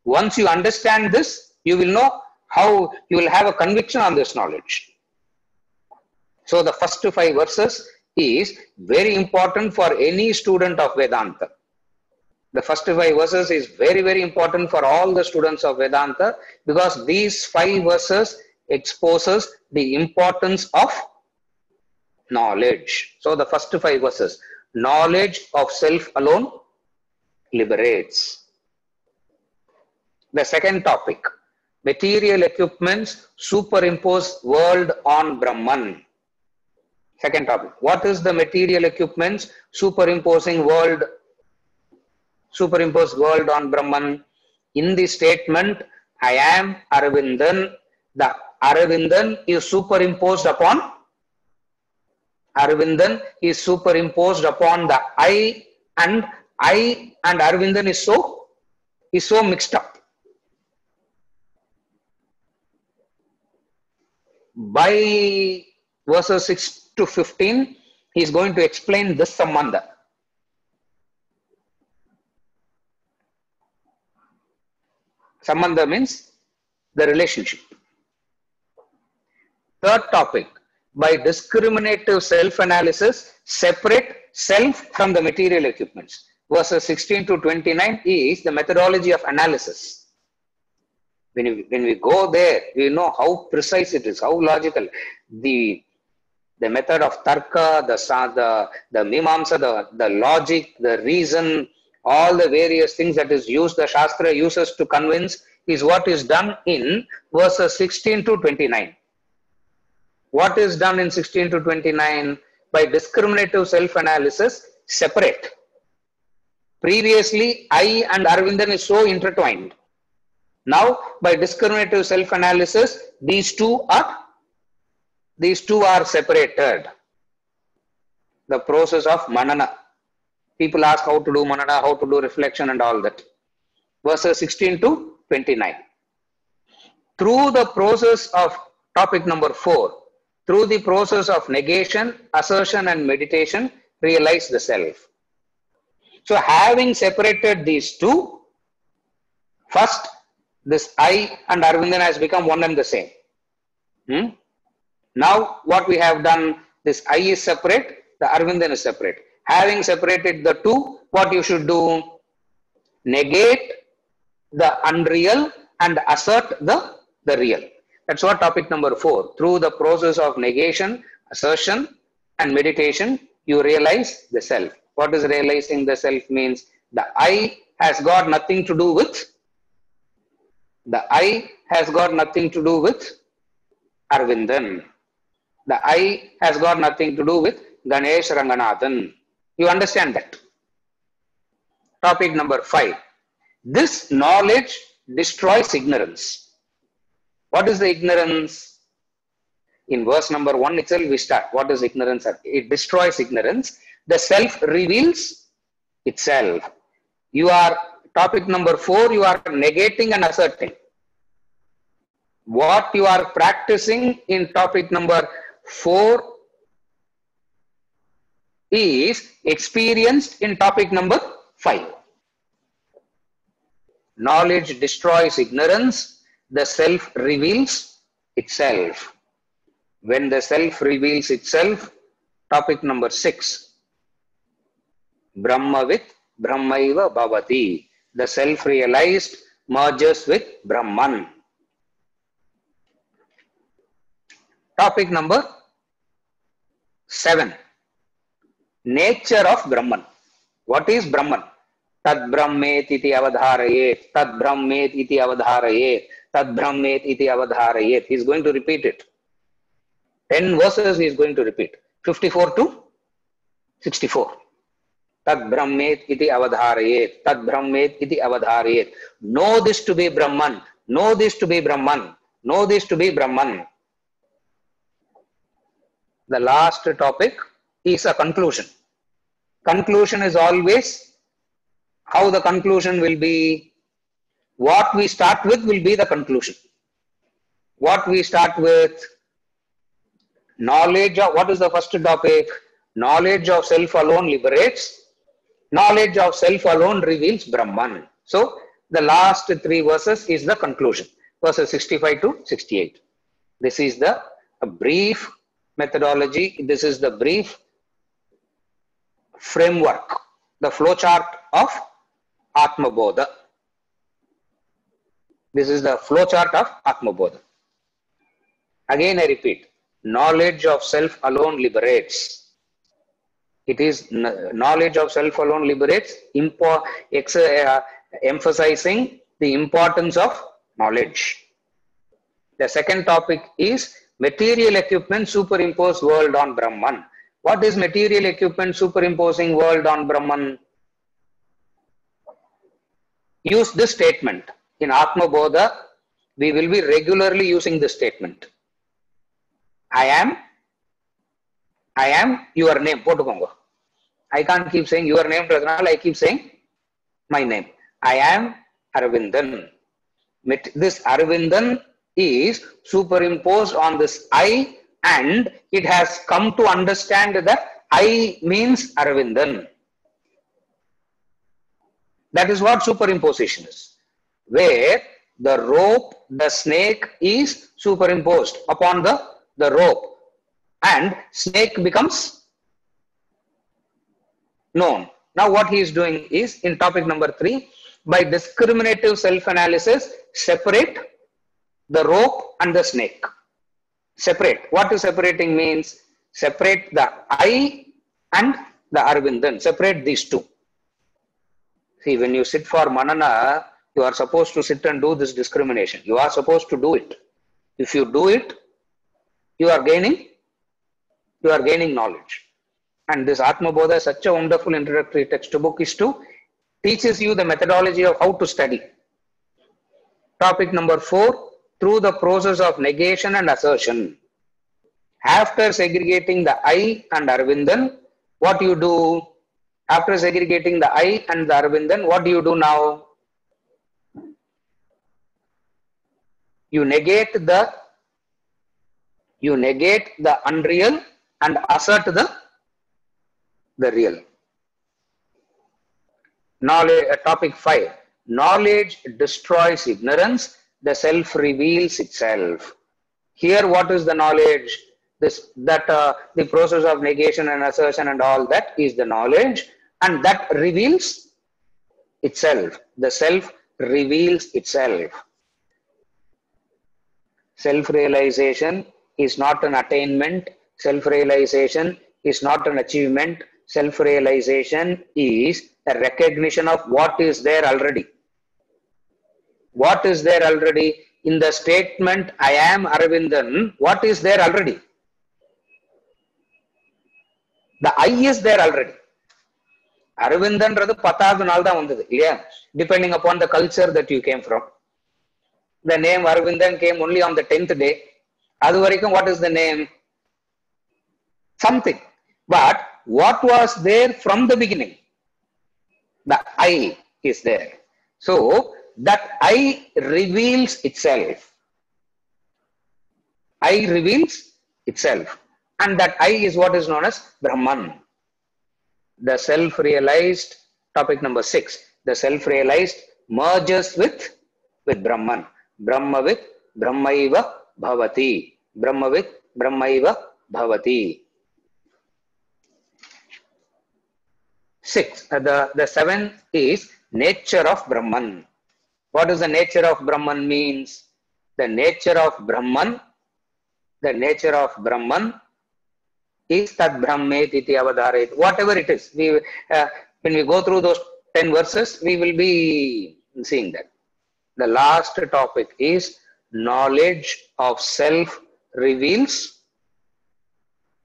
Once you understand this, you will know how you will have a conviction on this knowledge. So the first 5 verses is very important for any student of Vedanta. The first 5 verses is very, very important for all the students of Vedanta, because these 5 verses exposes the importance of knowledge. So the first 5 verses, knowledge of self alone liberates. The second topic, material equipments superimpose world on Brahman. Second topic, what is the material equipments superimpose world on Brahman? In the statement, I am Aravindan, the Aravindan is superimposed upon the I, and Aravindan is so mixed up. By verses 6 to 15, he is going to explain this sambandha. Sambandha means the relationship. Third topic, by discriminative self-analysis, separate self from the material equipments. Verses 16 to 29 is the methodology of analysis. When we go there, we know how precise it is, how logical. The method of tarka, the mimamsa, the logic, the reason, all the various things that is used, the Shastra uses to convince, is what is done in verses 16 to 29. What is done in 16 to 29? By discriminative self-analysis, separate. Previously, I and Aravindan is so intertwined. Now, by discriminative self-analysis, these two are separated. The process of manana. People ask how to do manana, how to do reflection and all that. Verses 16 to 29. Through the process of topic number 4, Through the process of negation, assertion and meditation, realize the self. So having separated these two, first this I and Arvindan has become one and the same. Now what we have done, this I is separate, the Arvindan is separate. Having separated the two, what you should do? Negate the unreal and assert the real. That's what topic number 4. Through the process of negation, assertion and meditation, you realize the self. What is realizing the self means? The I has got nothing to do with Arvindan. The I has got nothing to do with Ganesh Ranganathan. You understand that? Topic number 5. This knowledge destroys ignorance. What is the ignorance? In verse number 1 itself we start. What is ignorance? It destroys ignorance. The self reveals itself. You are, topic number 4, you are negating and asserting. What you are practicing in topic number 4 is experienced in topic number 5. Knowledge destroys ignorance. The self reveals itself. When the self reveals itself, topic number 6. Brahmavit Brahmaiva Bhavati. The self realized merges with Brahman. Topic number 7. Nature of Brahman. What is Brahman? Tad Brahmet iti avadharayet. Tad Brahmet iti avadharayet. Tad Brahmet iti avadharayet. He is going to repeat it. 10 verses he is going to repeat. 54 to 64. Tad Brahmet iti avadharayet. Tad Brahmet iti avadharayet. Know this to be Brahman. Know this to be Brahman. Know this to be Brahman. The last topic is a conclusion. Conclusion is always how the conclusion will be. What we start with will be the conclusion. What we start with, knowledge of, what is the first topic? Knowledge of self alone liberates. Knowledge of self alone reveals Brahman. So the last 3 verses is the conclusion. Verses 65 to 68. This is the brief methodology. This is the brief framework, the flowchart of Atma Bodha. This is the flowchart of Atma Bodha. Again I repeat, knowledge of self alone liberates. It is knowledge of self alone liberates, emphasizing the importance of knowledge. The second topic is material equipment superimpose world on Brahman. What is material equipment superimposing world on Brahman? Use this statement. In Atma Bodha, we will be regularly using this statement. I am your name. I can't keep saying your name, I keep saying my name. I am Arvindan. This Arvindan is superimposed on this I, and it has come to understand that I means Arvindan. That is what superimposition is. Where the rope, the snake is superimposed upon the rope, and snake becomes known. Now what he is doing is, in topic number 3, by discriminative self-analysis, separate the rope and the snake. Separate. What is separating means? Separate the I and the Arvindan. Separate these two. See, when you sit for Manana, you are supposed to sit and do this discrimination. You are supposed to do it. If you do it, you are gaining knowledge. And this Atma Bodha is such a wonderful introductory textbook, is to teaches you the methodology of how to study. Topic number 4, through the process of negation and assertion. After segregating the I and Arvindan, what you do? After segregating the I and the Arvindan, what do you do now? You negate the You negate the unreal and assert the real. Knowledge, topic 5. Knowledge destroys ignorance. The self reveals itself. Here, what is the knowledge? The process of negation and assertion and all that is the knowledge, and that reveals itself. The self reveals itself. Self-realization is not an attainment. Self-realization is not an achievement. Self-realization is a recognition of what is there already. What is there already? In the statement, I am Aravindan, what is there already? The I is there already. Aravindanradhu 10வது நாள் தான் வந்தது இல்லையா? Depending upon the culture that you came from. The name Aravindan came only on the 10th day. Adu varaikum, what is the name? Something. But what was there from the beginning? The I is there. So that I reveals itself. I reveals itself. And that I is what is known as Brahman. The self-realized, topic number 6. The self-realized merges with Brahman. Brahmavit Brahmaiva Bhavati. Brahmavit Brahmaiva Bhavati. 6. The 7th is nature of Brahman. What does the nature of Brahman means? The nature of Brahman is Tad Brahmet iti avadharet. Whatever it is, when we go through those 10 verses, we will be seeing that. The last topic is knowledge of self reveals.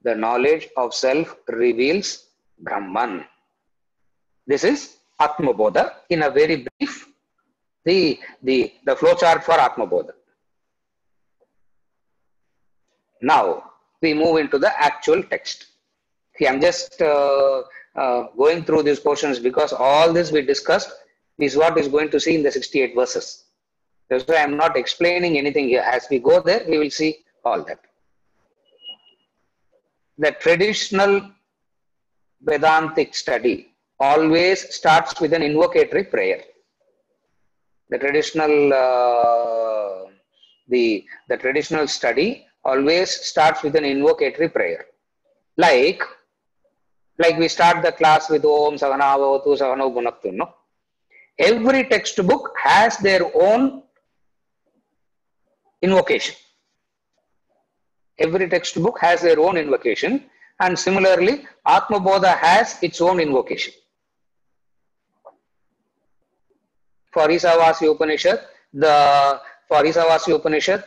The knowledge of self reveals Brahman. This is Atma Bodha in a very brief, the flowchart for Atma Bodha. Now we move into the actual text. See, I'm just going through these portions because all this we discussed is what is going to see in the 68 verses. That's why I'm not explaining anything here. As we go there, we will see all that. The traditional Vedantic study always starts with an invocatory prayer. The traditional study always starts with an invocatory prayer. Like we start the class with Om Sahana Bhavatu Sahana Bhunaktu. No? Every textbook has their own invocation. Every textbook has their own invocation, and similarly, Atma Bodha has its own invocation. For Isavasya Upanishad,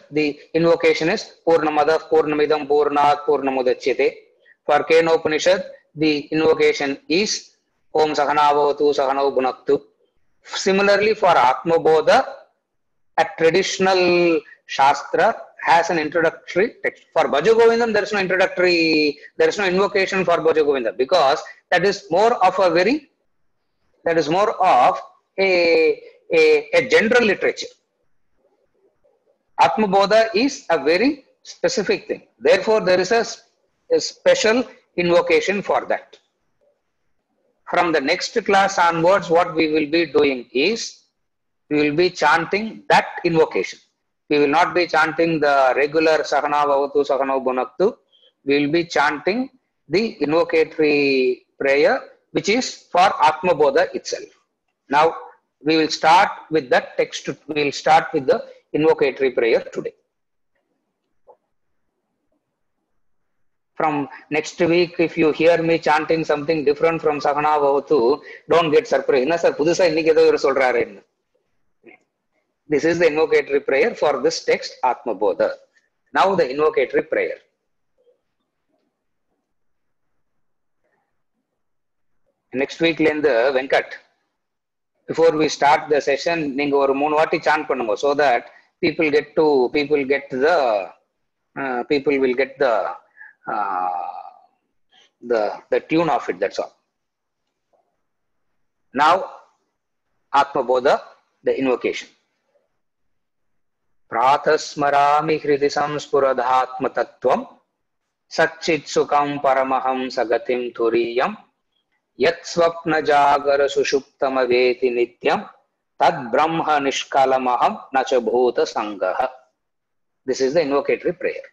the invocation is Purnamada Purnamidam Purnat Purnamudachyate. For Kena Upanishad, the invocation is Om Sahana Bhavatu Sahana Bhunaktu. Similarly, for Atma Bodha, a traditional Shastra has an introductory text. For Bhaja Govindam, there is no invocation for Bhaja Govindam, because that is more of a general literature. Atma Bodha is a very specific thing. Therefore, there is a special invocation for that. From the next class onwards, what we will be doing is we will be chanting that invocation. We will not be chanting the regular Sahana Bhavatu Sahana Bhunaktu. We will be chanting the invocatory prayer, which is for Atma Bodha itself. Now, we will start with that text. We will start with the invocatory prayer today. From next week, if you hear me chanting something different from Sahana Bhavatu, don't get surprised. Enna sir, pudusa inniki edho ivaru solraru. This is the invocatory prayer for this text, Atma Bodha. Now the invocatory prayer. Next week, Venkat, before we start the session, neenga oru 3 vaati chant pannunga, so that people will get the tune of it. That's all. Now, Atma Bodha, the invocation. Prathasmarami hridi samspuradhatma tattvam Satchit Sukham Paramaham Sagatim Turiyam Yat Swapna Jagara Sushuptama Veti Nityam Tad Brahma Nishkalamaham Nacha Bhuta Sangaha. This is the invocatory prayer.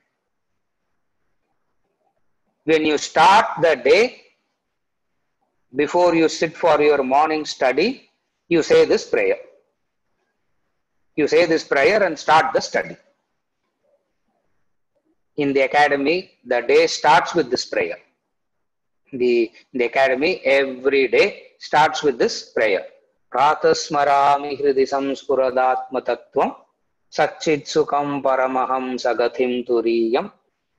When you start the day, before you sit for your morning study, you say this prayer. You say this prayer and start the study. In the academy, the day starts with this prayer. The academy, every day starts with this prayer. Pratasmarami hridi samspuradatma tattvam Satchit Sukham Paramaham Sagathim Turiyam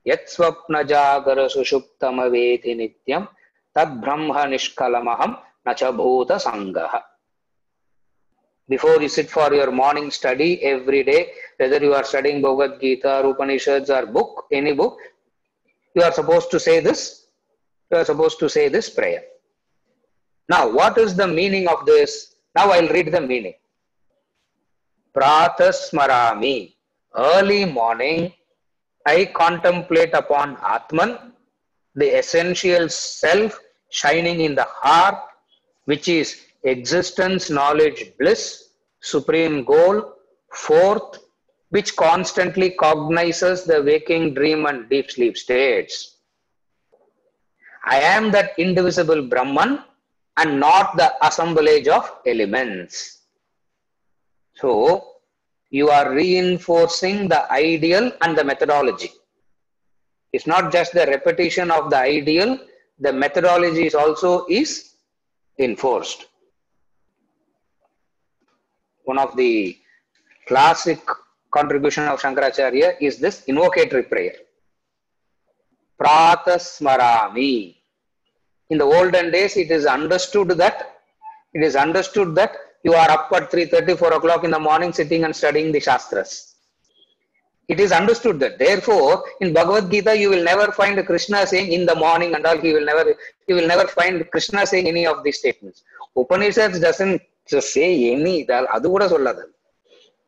Yat Swapna Jagara Sushuptama Veti Nityam Tad Brahma Nishkalamaham Nacha Bhuta Sangaha. Before you sit for your morning study every day, whether you are studying Bhagavad Gita or Upanishads or book, any book, you are supposed to say this. You are supposed to say this prayer. Now, what is the meaning of this? Now I'll read the meaning. Pratasmarami. Early morning, I contemplate upon Atman, the essential self shining in the heart, which is existence, knowledge, bliss, supreme goal, fourth, which constantly cognizes the waking, dream and deep sleep states. I am that indivisible Brahman and not the assemblage of elements. So, you are reinforcing the ideal and the methodology. It's not just the repetition of the ideal, the methodology also is enforced. One of the classic contribution of Shankaracharya is this invocatory prayer. Pratasmarami. In the olden days, it is understood that you are up at 3:30, 4 o'clock in the morning sitting and studying the Shastras. It is understood that. Therefore, in Bhagavad Gita, you will never find Krishna saying in the morning and all. You will never find Krishna saying any of these statements. Upanishads doesn't say any. Adu kuda solladu.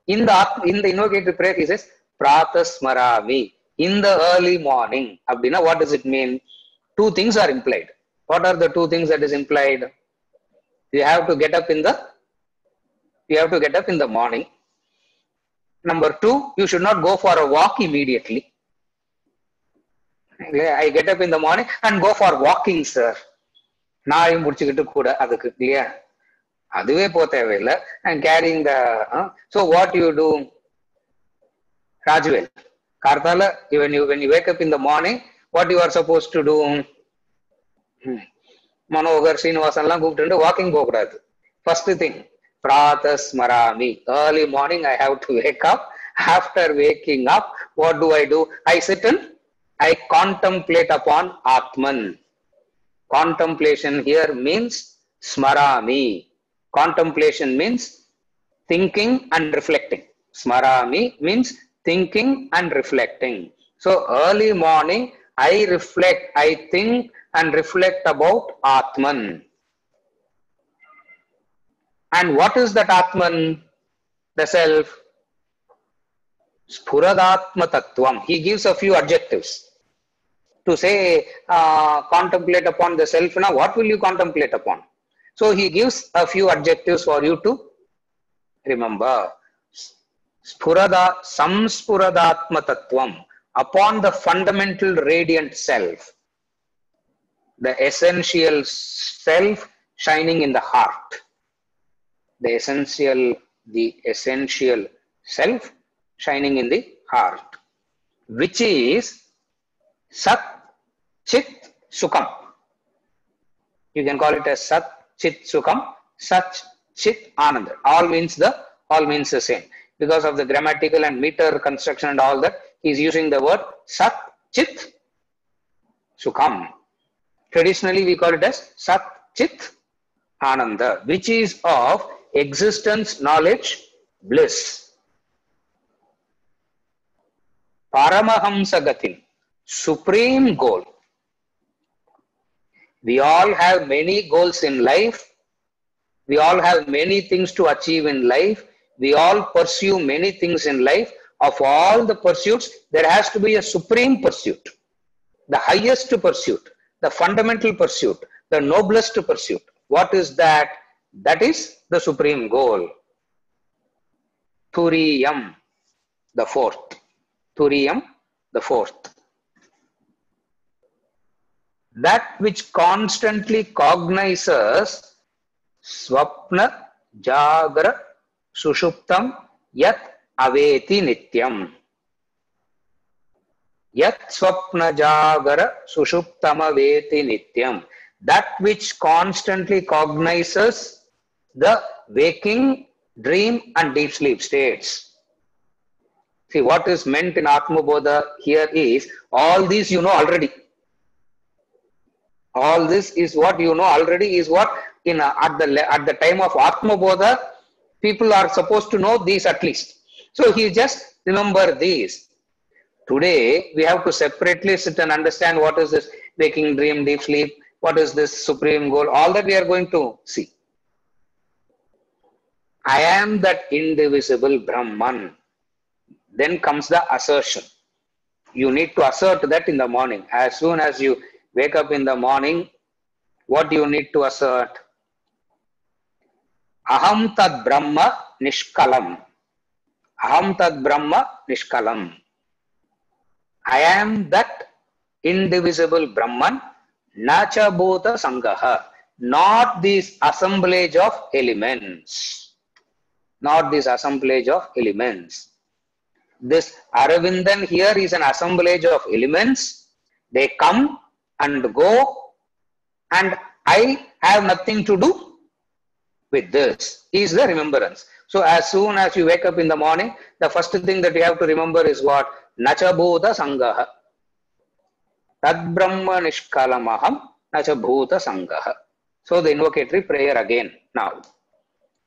In the invocatory prayer, he says, Pratasmarami. In the early morning. Abdina, what does it mean? Two things are implied. What are the two things that is implied? You have to get up in the morning. Number two, you should not go for a walk immediately. I get up in the morning and go for walking, sir. I'm carrying the. So what you do, Rajwell? Karthala, when you wake up in the morning, what you are supposed to do? Manohar, Srinivasan, walking. First thing, Pratasmarami. Early morning, I have to wake up. After waking up, what do? I sit and I contemplate upon Atman. Contemplation here means Smarami. Contemplation means thinking and reflecting. Smarami means thinking and reflecting. So early morning, I reflect, I think and reflect about Atman. And what is that Atman? The self. Spuradatma tattvam. He gives a few adjectives. To say, contemplate upon the self. Now, what will you contemplate upon? So, he gives a few adjectives for you to remember. Samspuradatma tattvam. Upon the fundamental radiant self. The essential self shining in the heart. The essential self shining in the heart, which is Sat Chit Sukham. You can call it as Sat Chit Sukham, Sat Chit Ananda. All means the same. Because of the grammatical and meter construction and all that, he is using the word Sat Chit Sukham. Traditionally, we call it as Sat Chit Ananda, which is of existence, knowledge, bliss. Paramahamsa Gatim, supreme goal. We all have many goals in life. We all have many things to achieve in life. We all pursue many things in life. of all the pursuits, there has to be a supreme pursuit, the highest pursuit, the fundamental pursuit, the noblest pursuit. What is that? That is the supreme goal. Turiyam, the fourth. Turiyam, the fourth. That which constantly cognizes Swapna, Jagra, Sushuptam, Yat Aveti Nityam. Yat Swapna, Jagra, Sushuptam Aveti Nityam. That which constantly cognizes the waking, dream and deep sleep states. See, what is meant in Atma Bodha here is, all these you know already. All this is what you know already, is what at the time of Atma Bodha, people are supposed to know these at least. So he just remember these. Today, we have to separately sit and understand what is this waking, dream, deep sleep, what is this supreme goal, all that we are going to see. I am that indivisible Brahman. Then comes the assertion. You need to assert that in the morning. As soon as you wake up in the morning, what do you need to assert? Aham tad Brahma nishkalam. Aham tad Brahma nishkalam. I am that indivisible Brahman, nacha bhuta sangaha. Not this assemblage of elements. Not this assemblage of elements. This Aravindan here is an assemblage of elements. They come and go, and I have nothing to do with this, is the remembrance. So as soon as you wake up in the morning, the first thing that you have to remember is what? Nacha bhuta sangaha. Tad brahma nishkalamaham nacha bhuta sangaha. So the invocatory prayer again now.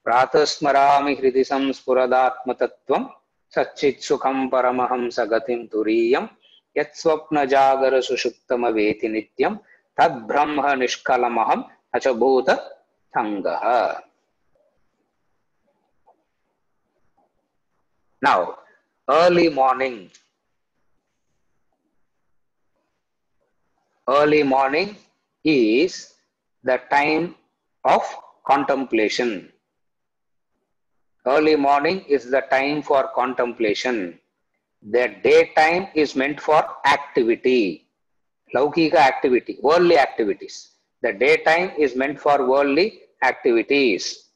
Pratasmarami hridi samspuradatma tattvam Satchit sukham paramaham sagatim turiyam Yat swapna jagara sushuptama veti nityam Tad brahma nishkalamaham nacha bhuta sangaha. Now, early morning. Early morning is the time of contemplation. Early morning is the time for contemplation. The daytime is meant for activity, laukika activity, worldly activities. The daytime is meant for worldly activities.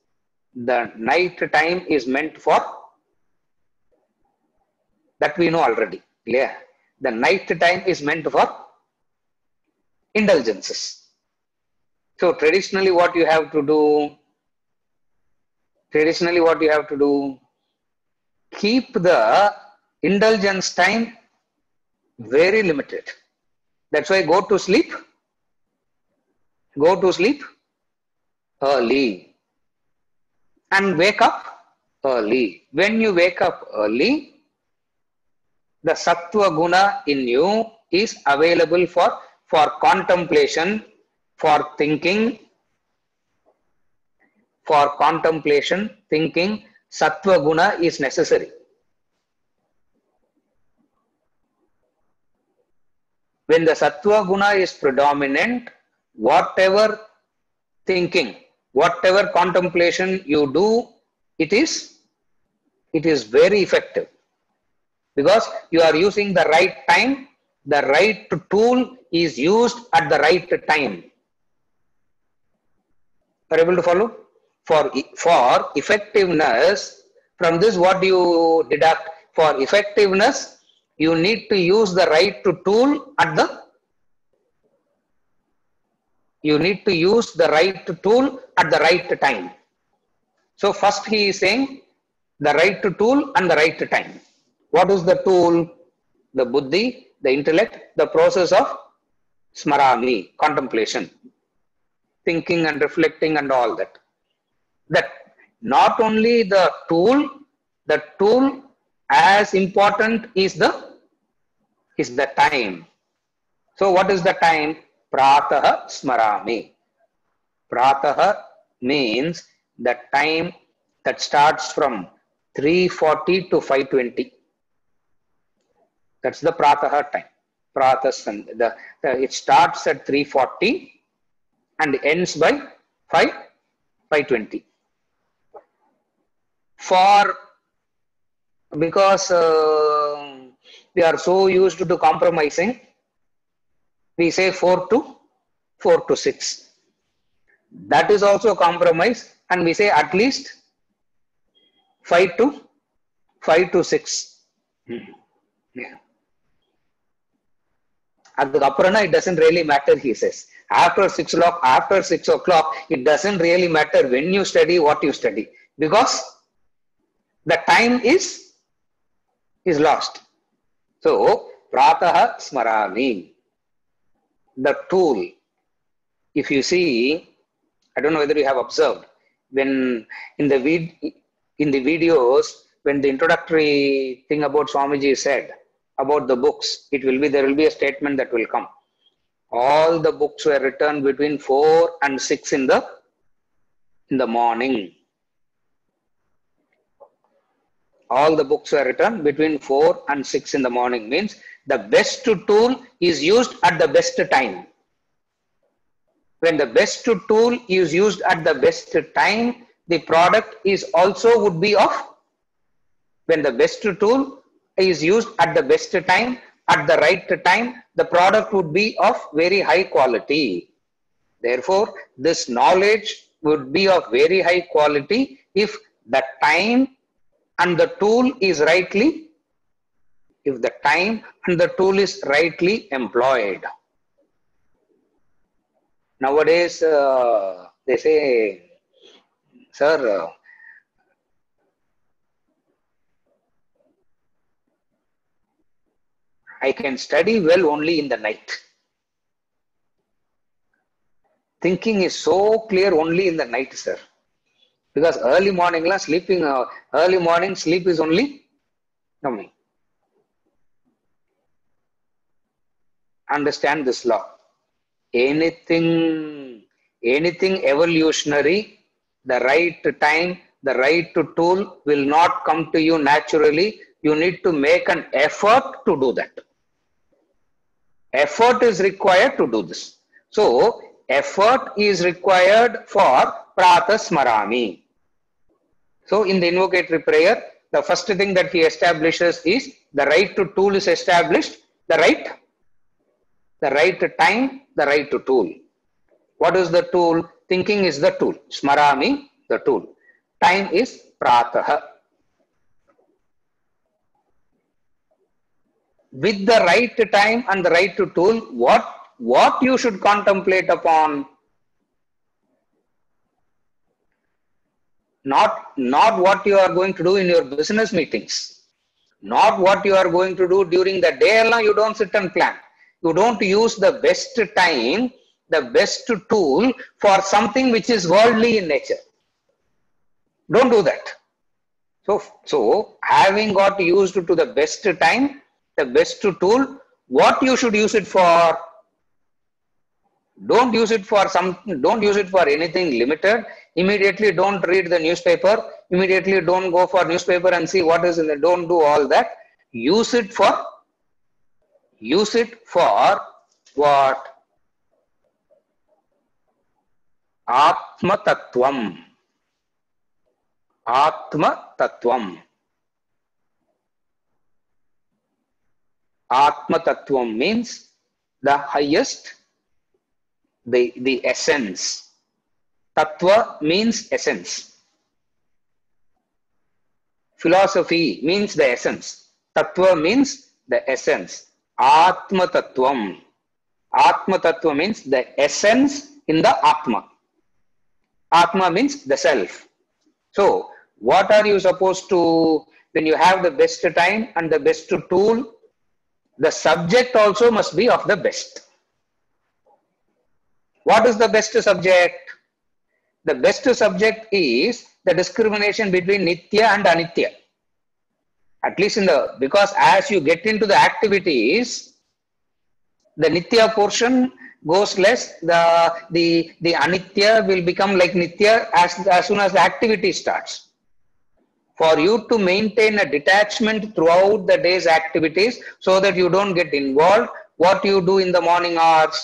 The night time is meant for, that we know already. Clear? The night time is meant for indulgences. So traditionally what you have to do, keep the indulgence time very limited. That's why go to sleep early and wake up early. When you wake up early, the sattva guna in you is available for contemplation, for thinking. For contemplation, thinking, sattva guna is necessary. When the sattva guna is predominant, whatever thinking, whatever contemplation you do, it is very effective. Because you are using the right time, the right tool is used at the right time. Are you able to follow? For effectiveness, from this what do you deduct? For effectiveness, you need to use the right tool at the right time. So first he is saying the right tool and the right time. What is the tool? The buddhi, the intellect, the process of smarami, contemplation, thinking and reflecting and all that. That not only the tool as important is the time. So what is the time? Prataha smarami. Prataha means the time that starts from 3:40 to 5:20. That's the Prataha time. It starts at 3:40 and ends by 5:20. Because we are so used to compromising, we say 4 to 6. That is also a compromise, and we say at least 5 to 6. Yeah. It doesn't really matter, he says. After 6 o'clock, it doesn't really matter when you study, what you study, because the time is lost. So, Prataha Smarami, the tool. If you see, I don't know whether you have observed, when in the videos, when the introductory thing about Swamiji said about the books, there will be a statement that will come. All the books were written between 4 and 6 in the morning. All the books were written between 4 and 6 in the morning, means the best tool is used at the best time. When the best tool is used at the best time, the product is also would be of. When the best tool is used at the best time, at the right time, the product would be of very high quality. Therefore, this knowledge would be of very high quality if the time and the tool is rightly employed. Nowadays, they say, sir, I can study well only in the night. Thinking is so clear only in the night, sir. Because early morning sleep is only coming. Understand this law. Anything evolutionary, the right time, the right tool will not come to you naturally. You need to make an effort to do that. Effort is required to do this. So, effort is required for Pratah Smarami. So, in the invocatory prayer, the first thing that he establishes is the right tool is established, the right time, the right tool. What is the tool? Thinking is the tool. Smarami, the tool. Time is Pratah. With the right time and the right tool, what you should contemplate upon? Not what you are going to do in your business meetings. Not what you are going to do during the day. You don't sit and plan. You don't use the best time, the best tool for something which is worldly in nature. Don't do that. So having got used to the best time, the best tool, what you should use it for? Don't use it for anything limited. Immediately don't read the newspaper. Immediately don't go for newspaper and see what is in it. Don't do all that. Use it for what? Atma Tattvam. Atma Tattvam. Atma Tattvam means the highest, the essence. Tattva means essence. Philosophy means the essence. Tattva means the essence. Atma Tattvam. Atma Tattva means the essence in the Atma. Atma means the self. So, what are you supposed to, when you have the best time and the best tool, the subject also must be of the best. What is the best subject? The best subject is the discrimination between Nitya and Anitya. At least because as you get into the activities, the Nitya portion goes less, the Anitya will become like Nitya as soon as the activity starts. for you to maintain a detachment throughout the day's activities so that you don't get involved. What you do in the morning hours,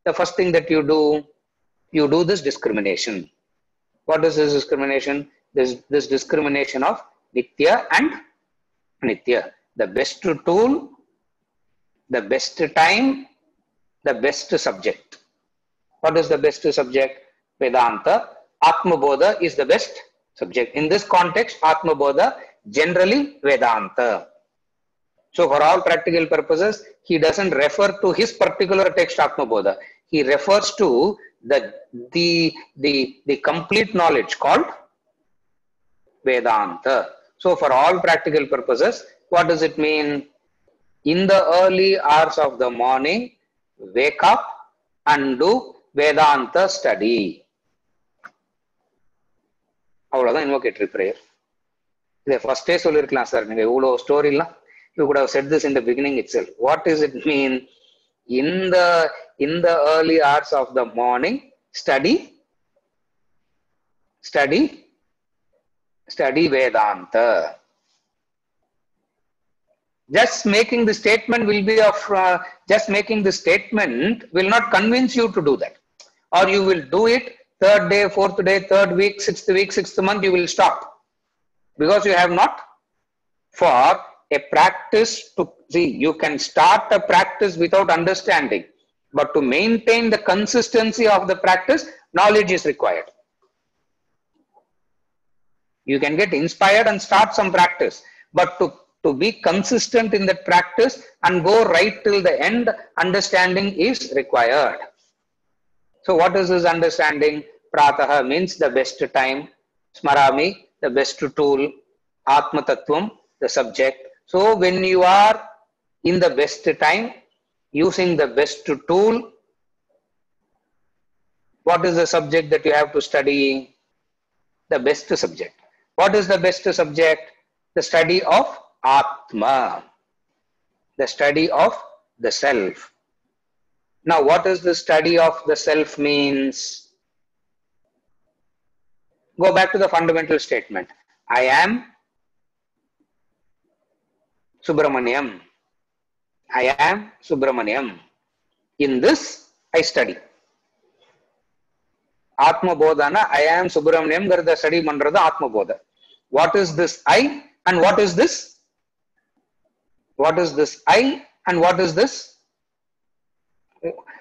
the first thing that you do this discrimination. What is this discrimination? This discrimination of Nitya and Anitya. The best tool, the best time, the best subject. What is the best subject? Vedanta. Atma Bodha is the best subject. In this context, Atma Bodha, generally Vedanta. So for all practical purposes, he doesn't refer to his particular text Atma Bodha. He refers to the complete knowledge called Vedanta. So for all practical purposes, what does it mean? In the early hours of the morning, wake up and do Vedanta study. அவ்வளவுதான் இன்வோகேட்டரி prayer. இதை ஃபர்ஸ்டே சொல்லிருக்கலாம் sir, நீங்க இவ்வளவு ஸ்டோரிலாம். You could have said this in the beginning itself. What does it mean? In the early hours of the morning, study Vedanta. Just making the statement will be of just making the statement will not convince you to do that, or you will do it third day, fourth day, third week, sixth month, you will stop because you have not. For a practice to see, you can start a practice without understanding, but to maintain the consistency of the practice, knowledge is required. You can get inspired and start some practice, but to be consistent in that practice and go right till the end, understanding is required. So what is this understanding? Prataha means the best time, Smarami, the best tool, Atma Tattvam, the subject. So when you are in the best time, using the best tool, what is the subject that you have to study? The best subject. What is the best subject? The study of Atma, the study of the self. Now, what is the study of the self means? Go back to the fundamental statement. I am Subramaniam. I am Subramaniam. In this, I study. Atma Bodhana, I am Subramaniam, garda study mandrada Atma Bodha. What is this I and what is this? What is this I and what is this?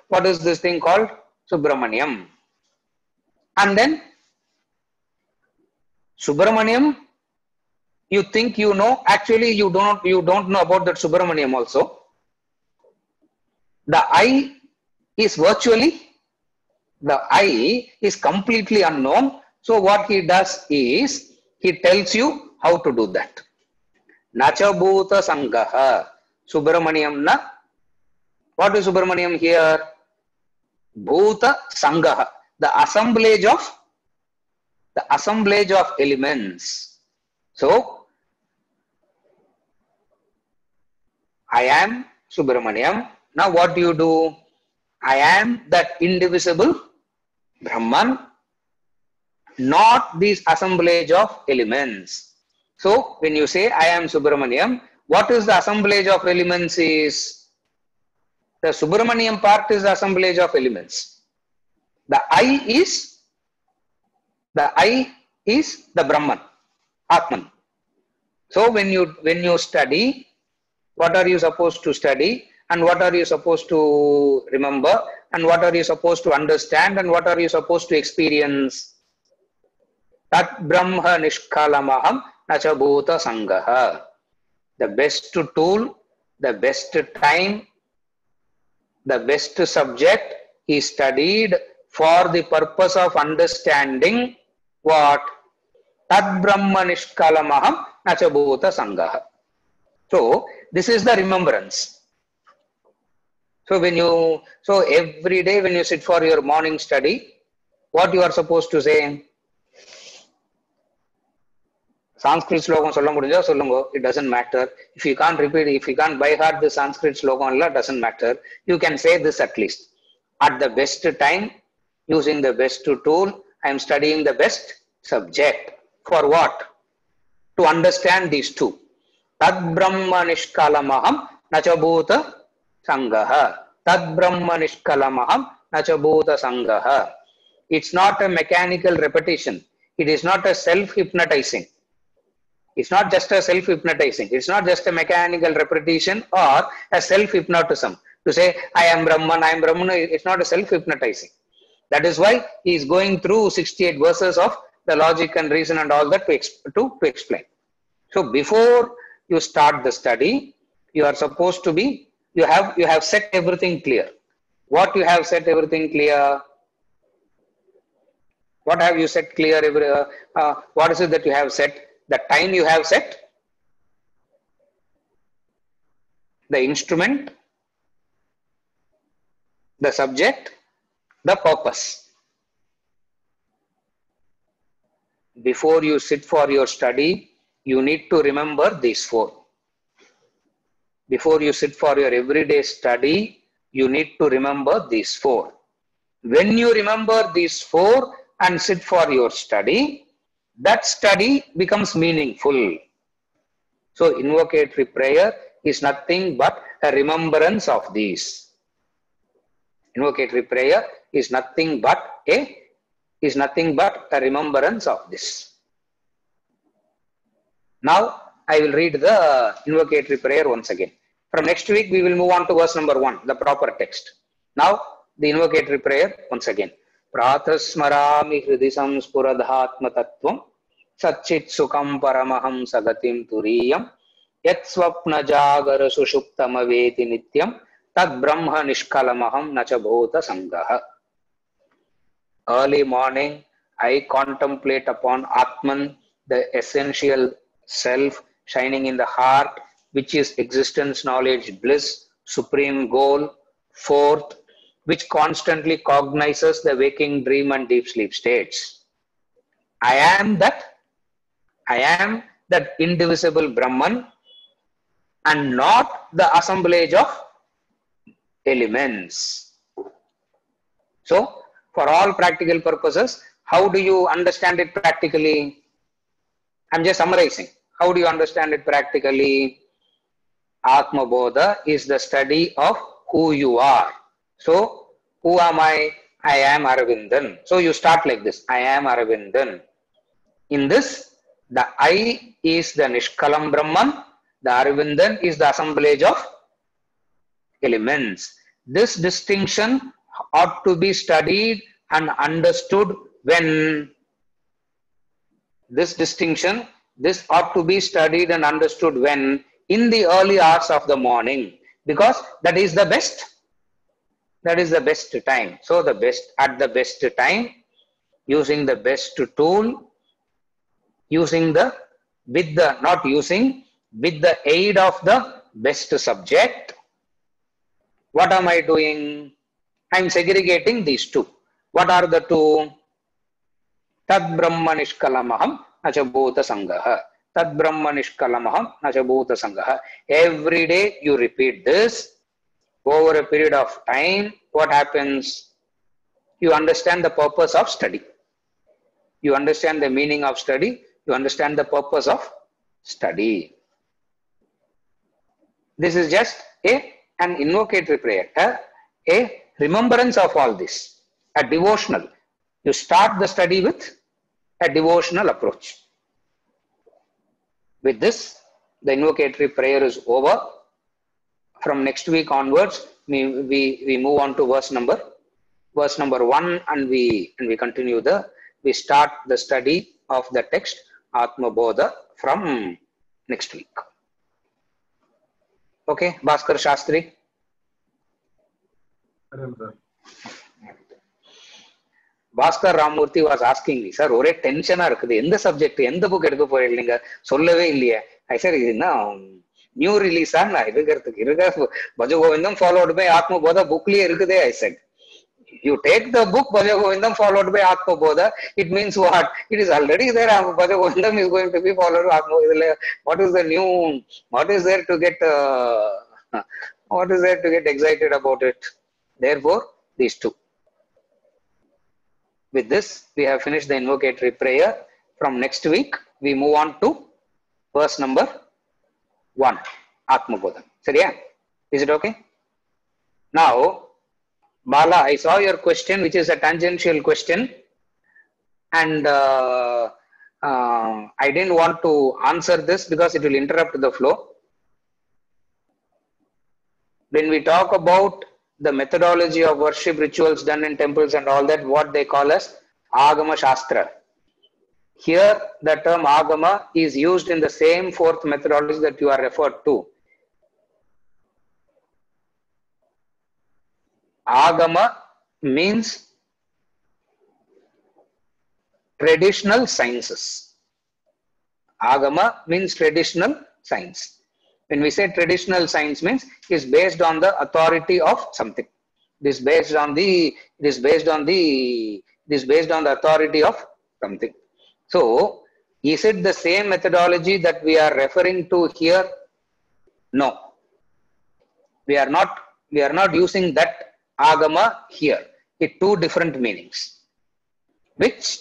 What is this thing called? Subramaniam. And then Subramaniam, you think you know, actually you don't know about that Subramaniam also. The I is virtually, the I is completely unknown. So what he does is, he tells you how to do that. Nacha Bhuta Sangaha. Subramaniam na. What is Subramaniam here? Bhuta Sangaha. The assemblage of elements. So, I am Subramaniam. Now what do you do? I am that indivisible Brahman, not this assemblage of elements. So, when you say I am Subramaniam, what is the assemblage of elements is? The Subramaniam part is the assemblage of elements. The I is the Brahman, Atman. So when you study, what are you supposed to study, and what are you supposed to remember, and what are you supposed to understand, and what are you supposed to experience? Tat Brahma Nishkalamaham Nacha Bhuta Sangaha. The best tool, the best time, the best subject is studied for the purpose of understanding what? Tad Brahma Nishkalamaham Nacha Bhuta Sangaha. So this is the remembrance. So every day when you sit for your morning study, what you are supposed to say? Sanskrit slogam solla mudinja sollungo, it doesn't matter. If you can't repeat, if you can't by heart the Sanskrit slogam, it doesn't matter. You can say this at least. At the best time, using the best tool, I am studying the best subject. For what? to understand these two. Tad Brahma Nishkalamaham Nacha Bhuta Sangaha. Tad Brahma Nishkalamaham Nacha Bhuta Sangaha. It's not a mechanical repetition. It is not a self-hypnotizing. It's not just a self-hypnotizing. It's not just a mechanical repetition or a self-hypnotism. To say, I am Brahman, I am Brahman, it's not a self-hypnotizing. That is why he is going through 68 verses of the logic and reason and all that to explain. So before you start the study, you are supposed to be, you have set everything clear. What you have set everything clear? What have you set clear? What is it that you have set? The time you have set, the instrument, the subject, the purpose. Before you sit for your study, you need to remember these four. Before you sit for your everyday study, you need to remember these four. When you remember these four and sit for your study, that study becomes meaningful. So invocatory prayer is nothing but a remembrance of these. Invocatory prayer is nothing but a remembrance of this. Now I will read the invocatory prayer once again. From next week we will move on to verse number 1, the proper text. Now the invocatory prayer once again. Prathasmarami hridi samspuradhatma tattvam Satchit Sukham Paramaham Sagatim Turiyam Yat Swapna Jagara Sushuptama Veti Nityam Tad Brahma Nishkalamaham Nachabhota Sangaha. Early morning, I contemplate upon Atman, the essential self shining in the heart, which is existence, knowledge, bliss, supreme goal. Fourth, which constantly cognizes the waking, dream, and deep sleep states. I am that indivisible Brahman and not the assemblage of elements. So, for all practical purposes, how do you understand it practically? I'm just summarizing. How do you understand it practically? Atma Bodha is the study of who you are. So, who am I? I am Aravindan. So, you start like this. I am Aravindan. In this, the I is the Nishkalam Brahman, the Aravindan is the assemblage of elements. This distinction ought to be studied and understood when this ought to be studied and understood when in the early hours of the morning, because that is the best time. So the best time, using the best tool, with the aid of the best subject. What am I doing? I am segregating these two. What are the two? Tad Brahma Nishkalamaham Nachabhuta Sangaha. Tad Brahma Nishkalamaham Nachabhuta Sangaha. Every day you repeat this. Over a period of time, what happens? You understand the purpose of study. You understand the meaning of study. You understand the purpose of study. This is just an invocatory prayer, a remembrance of all this, a devotional. You start the study with a devotional approach. With this, the invocatory prayer is over. From next week onwards, we move on to verse number 1, and we start the study of the text Atma Bodha from next week. Okay, Bhaskar Shastri. Bhaskar Ramurthy was asking me, sir, ஒரே டென்ஷனா இருக்குது, எந்த subject எந்த book எடுக்க போறீங்க சொல்லவே இல்லையே. I said, இது என்ன நியூ ரிலீஸா? நான் இருக்க பஜகோவிந்தம் ஃபாலோட் பை ஆத்ம போதா புக்லயே இருக்குதே. I said, you take the book Bhajagovindam followed by Atma Bodha, it means what? It is already there. Bhajagovindam is going to be followed by Atma Bodha. What is the new? What is there to get excited about it? Therefore, these two. With this, we have finished the invocatory prayer. From next week, we move on to verse number 1, Atmabodham. Seriya? Is it okay? Now, Bala, I saw your question, which is a tangential question, and I didn't want to answer this because it will interrupt the flow. When we talk about the methodology of worship rituals done in temples and all that, what they call as Agama Shastra. Here, the term Agama is used in the same fourth methodology that you are referred to. Agama means traditional sciences. Agama means traditional science. When we say traditional science, means it is based on the authority of something. It is based on the authority of something. So, is it the same methodology that we are referring to here? No. We are not using that Agama here. It two different meanings. Which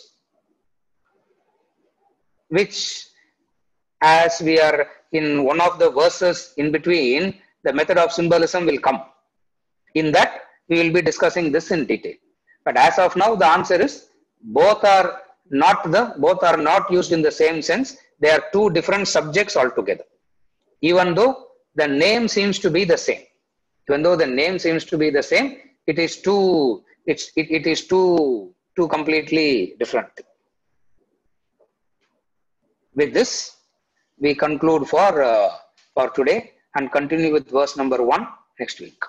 as we are in one of the verses in between, the method of symbolism will come. In that, we will be discussing this in detail. But as of now, the answer is both are not used in the same sense. They are two different subjects altogether. Even though the name seems to be the same. It is two completely different. With this, we conclude for today and continue with verse number 1 next week.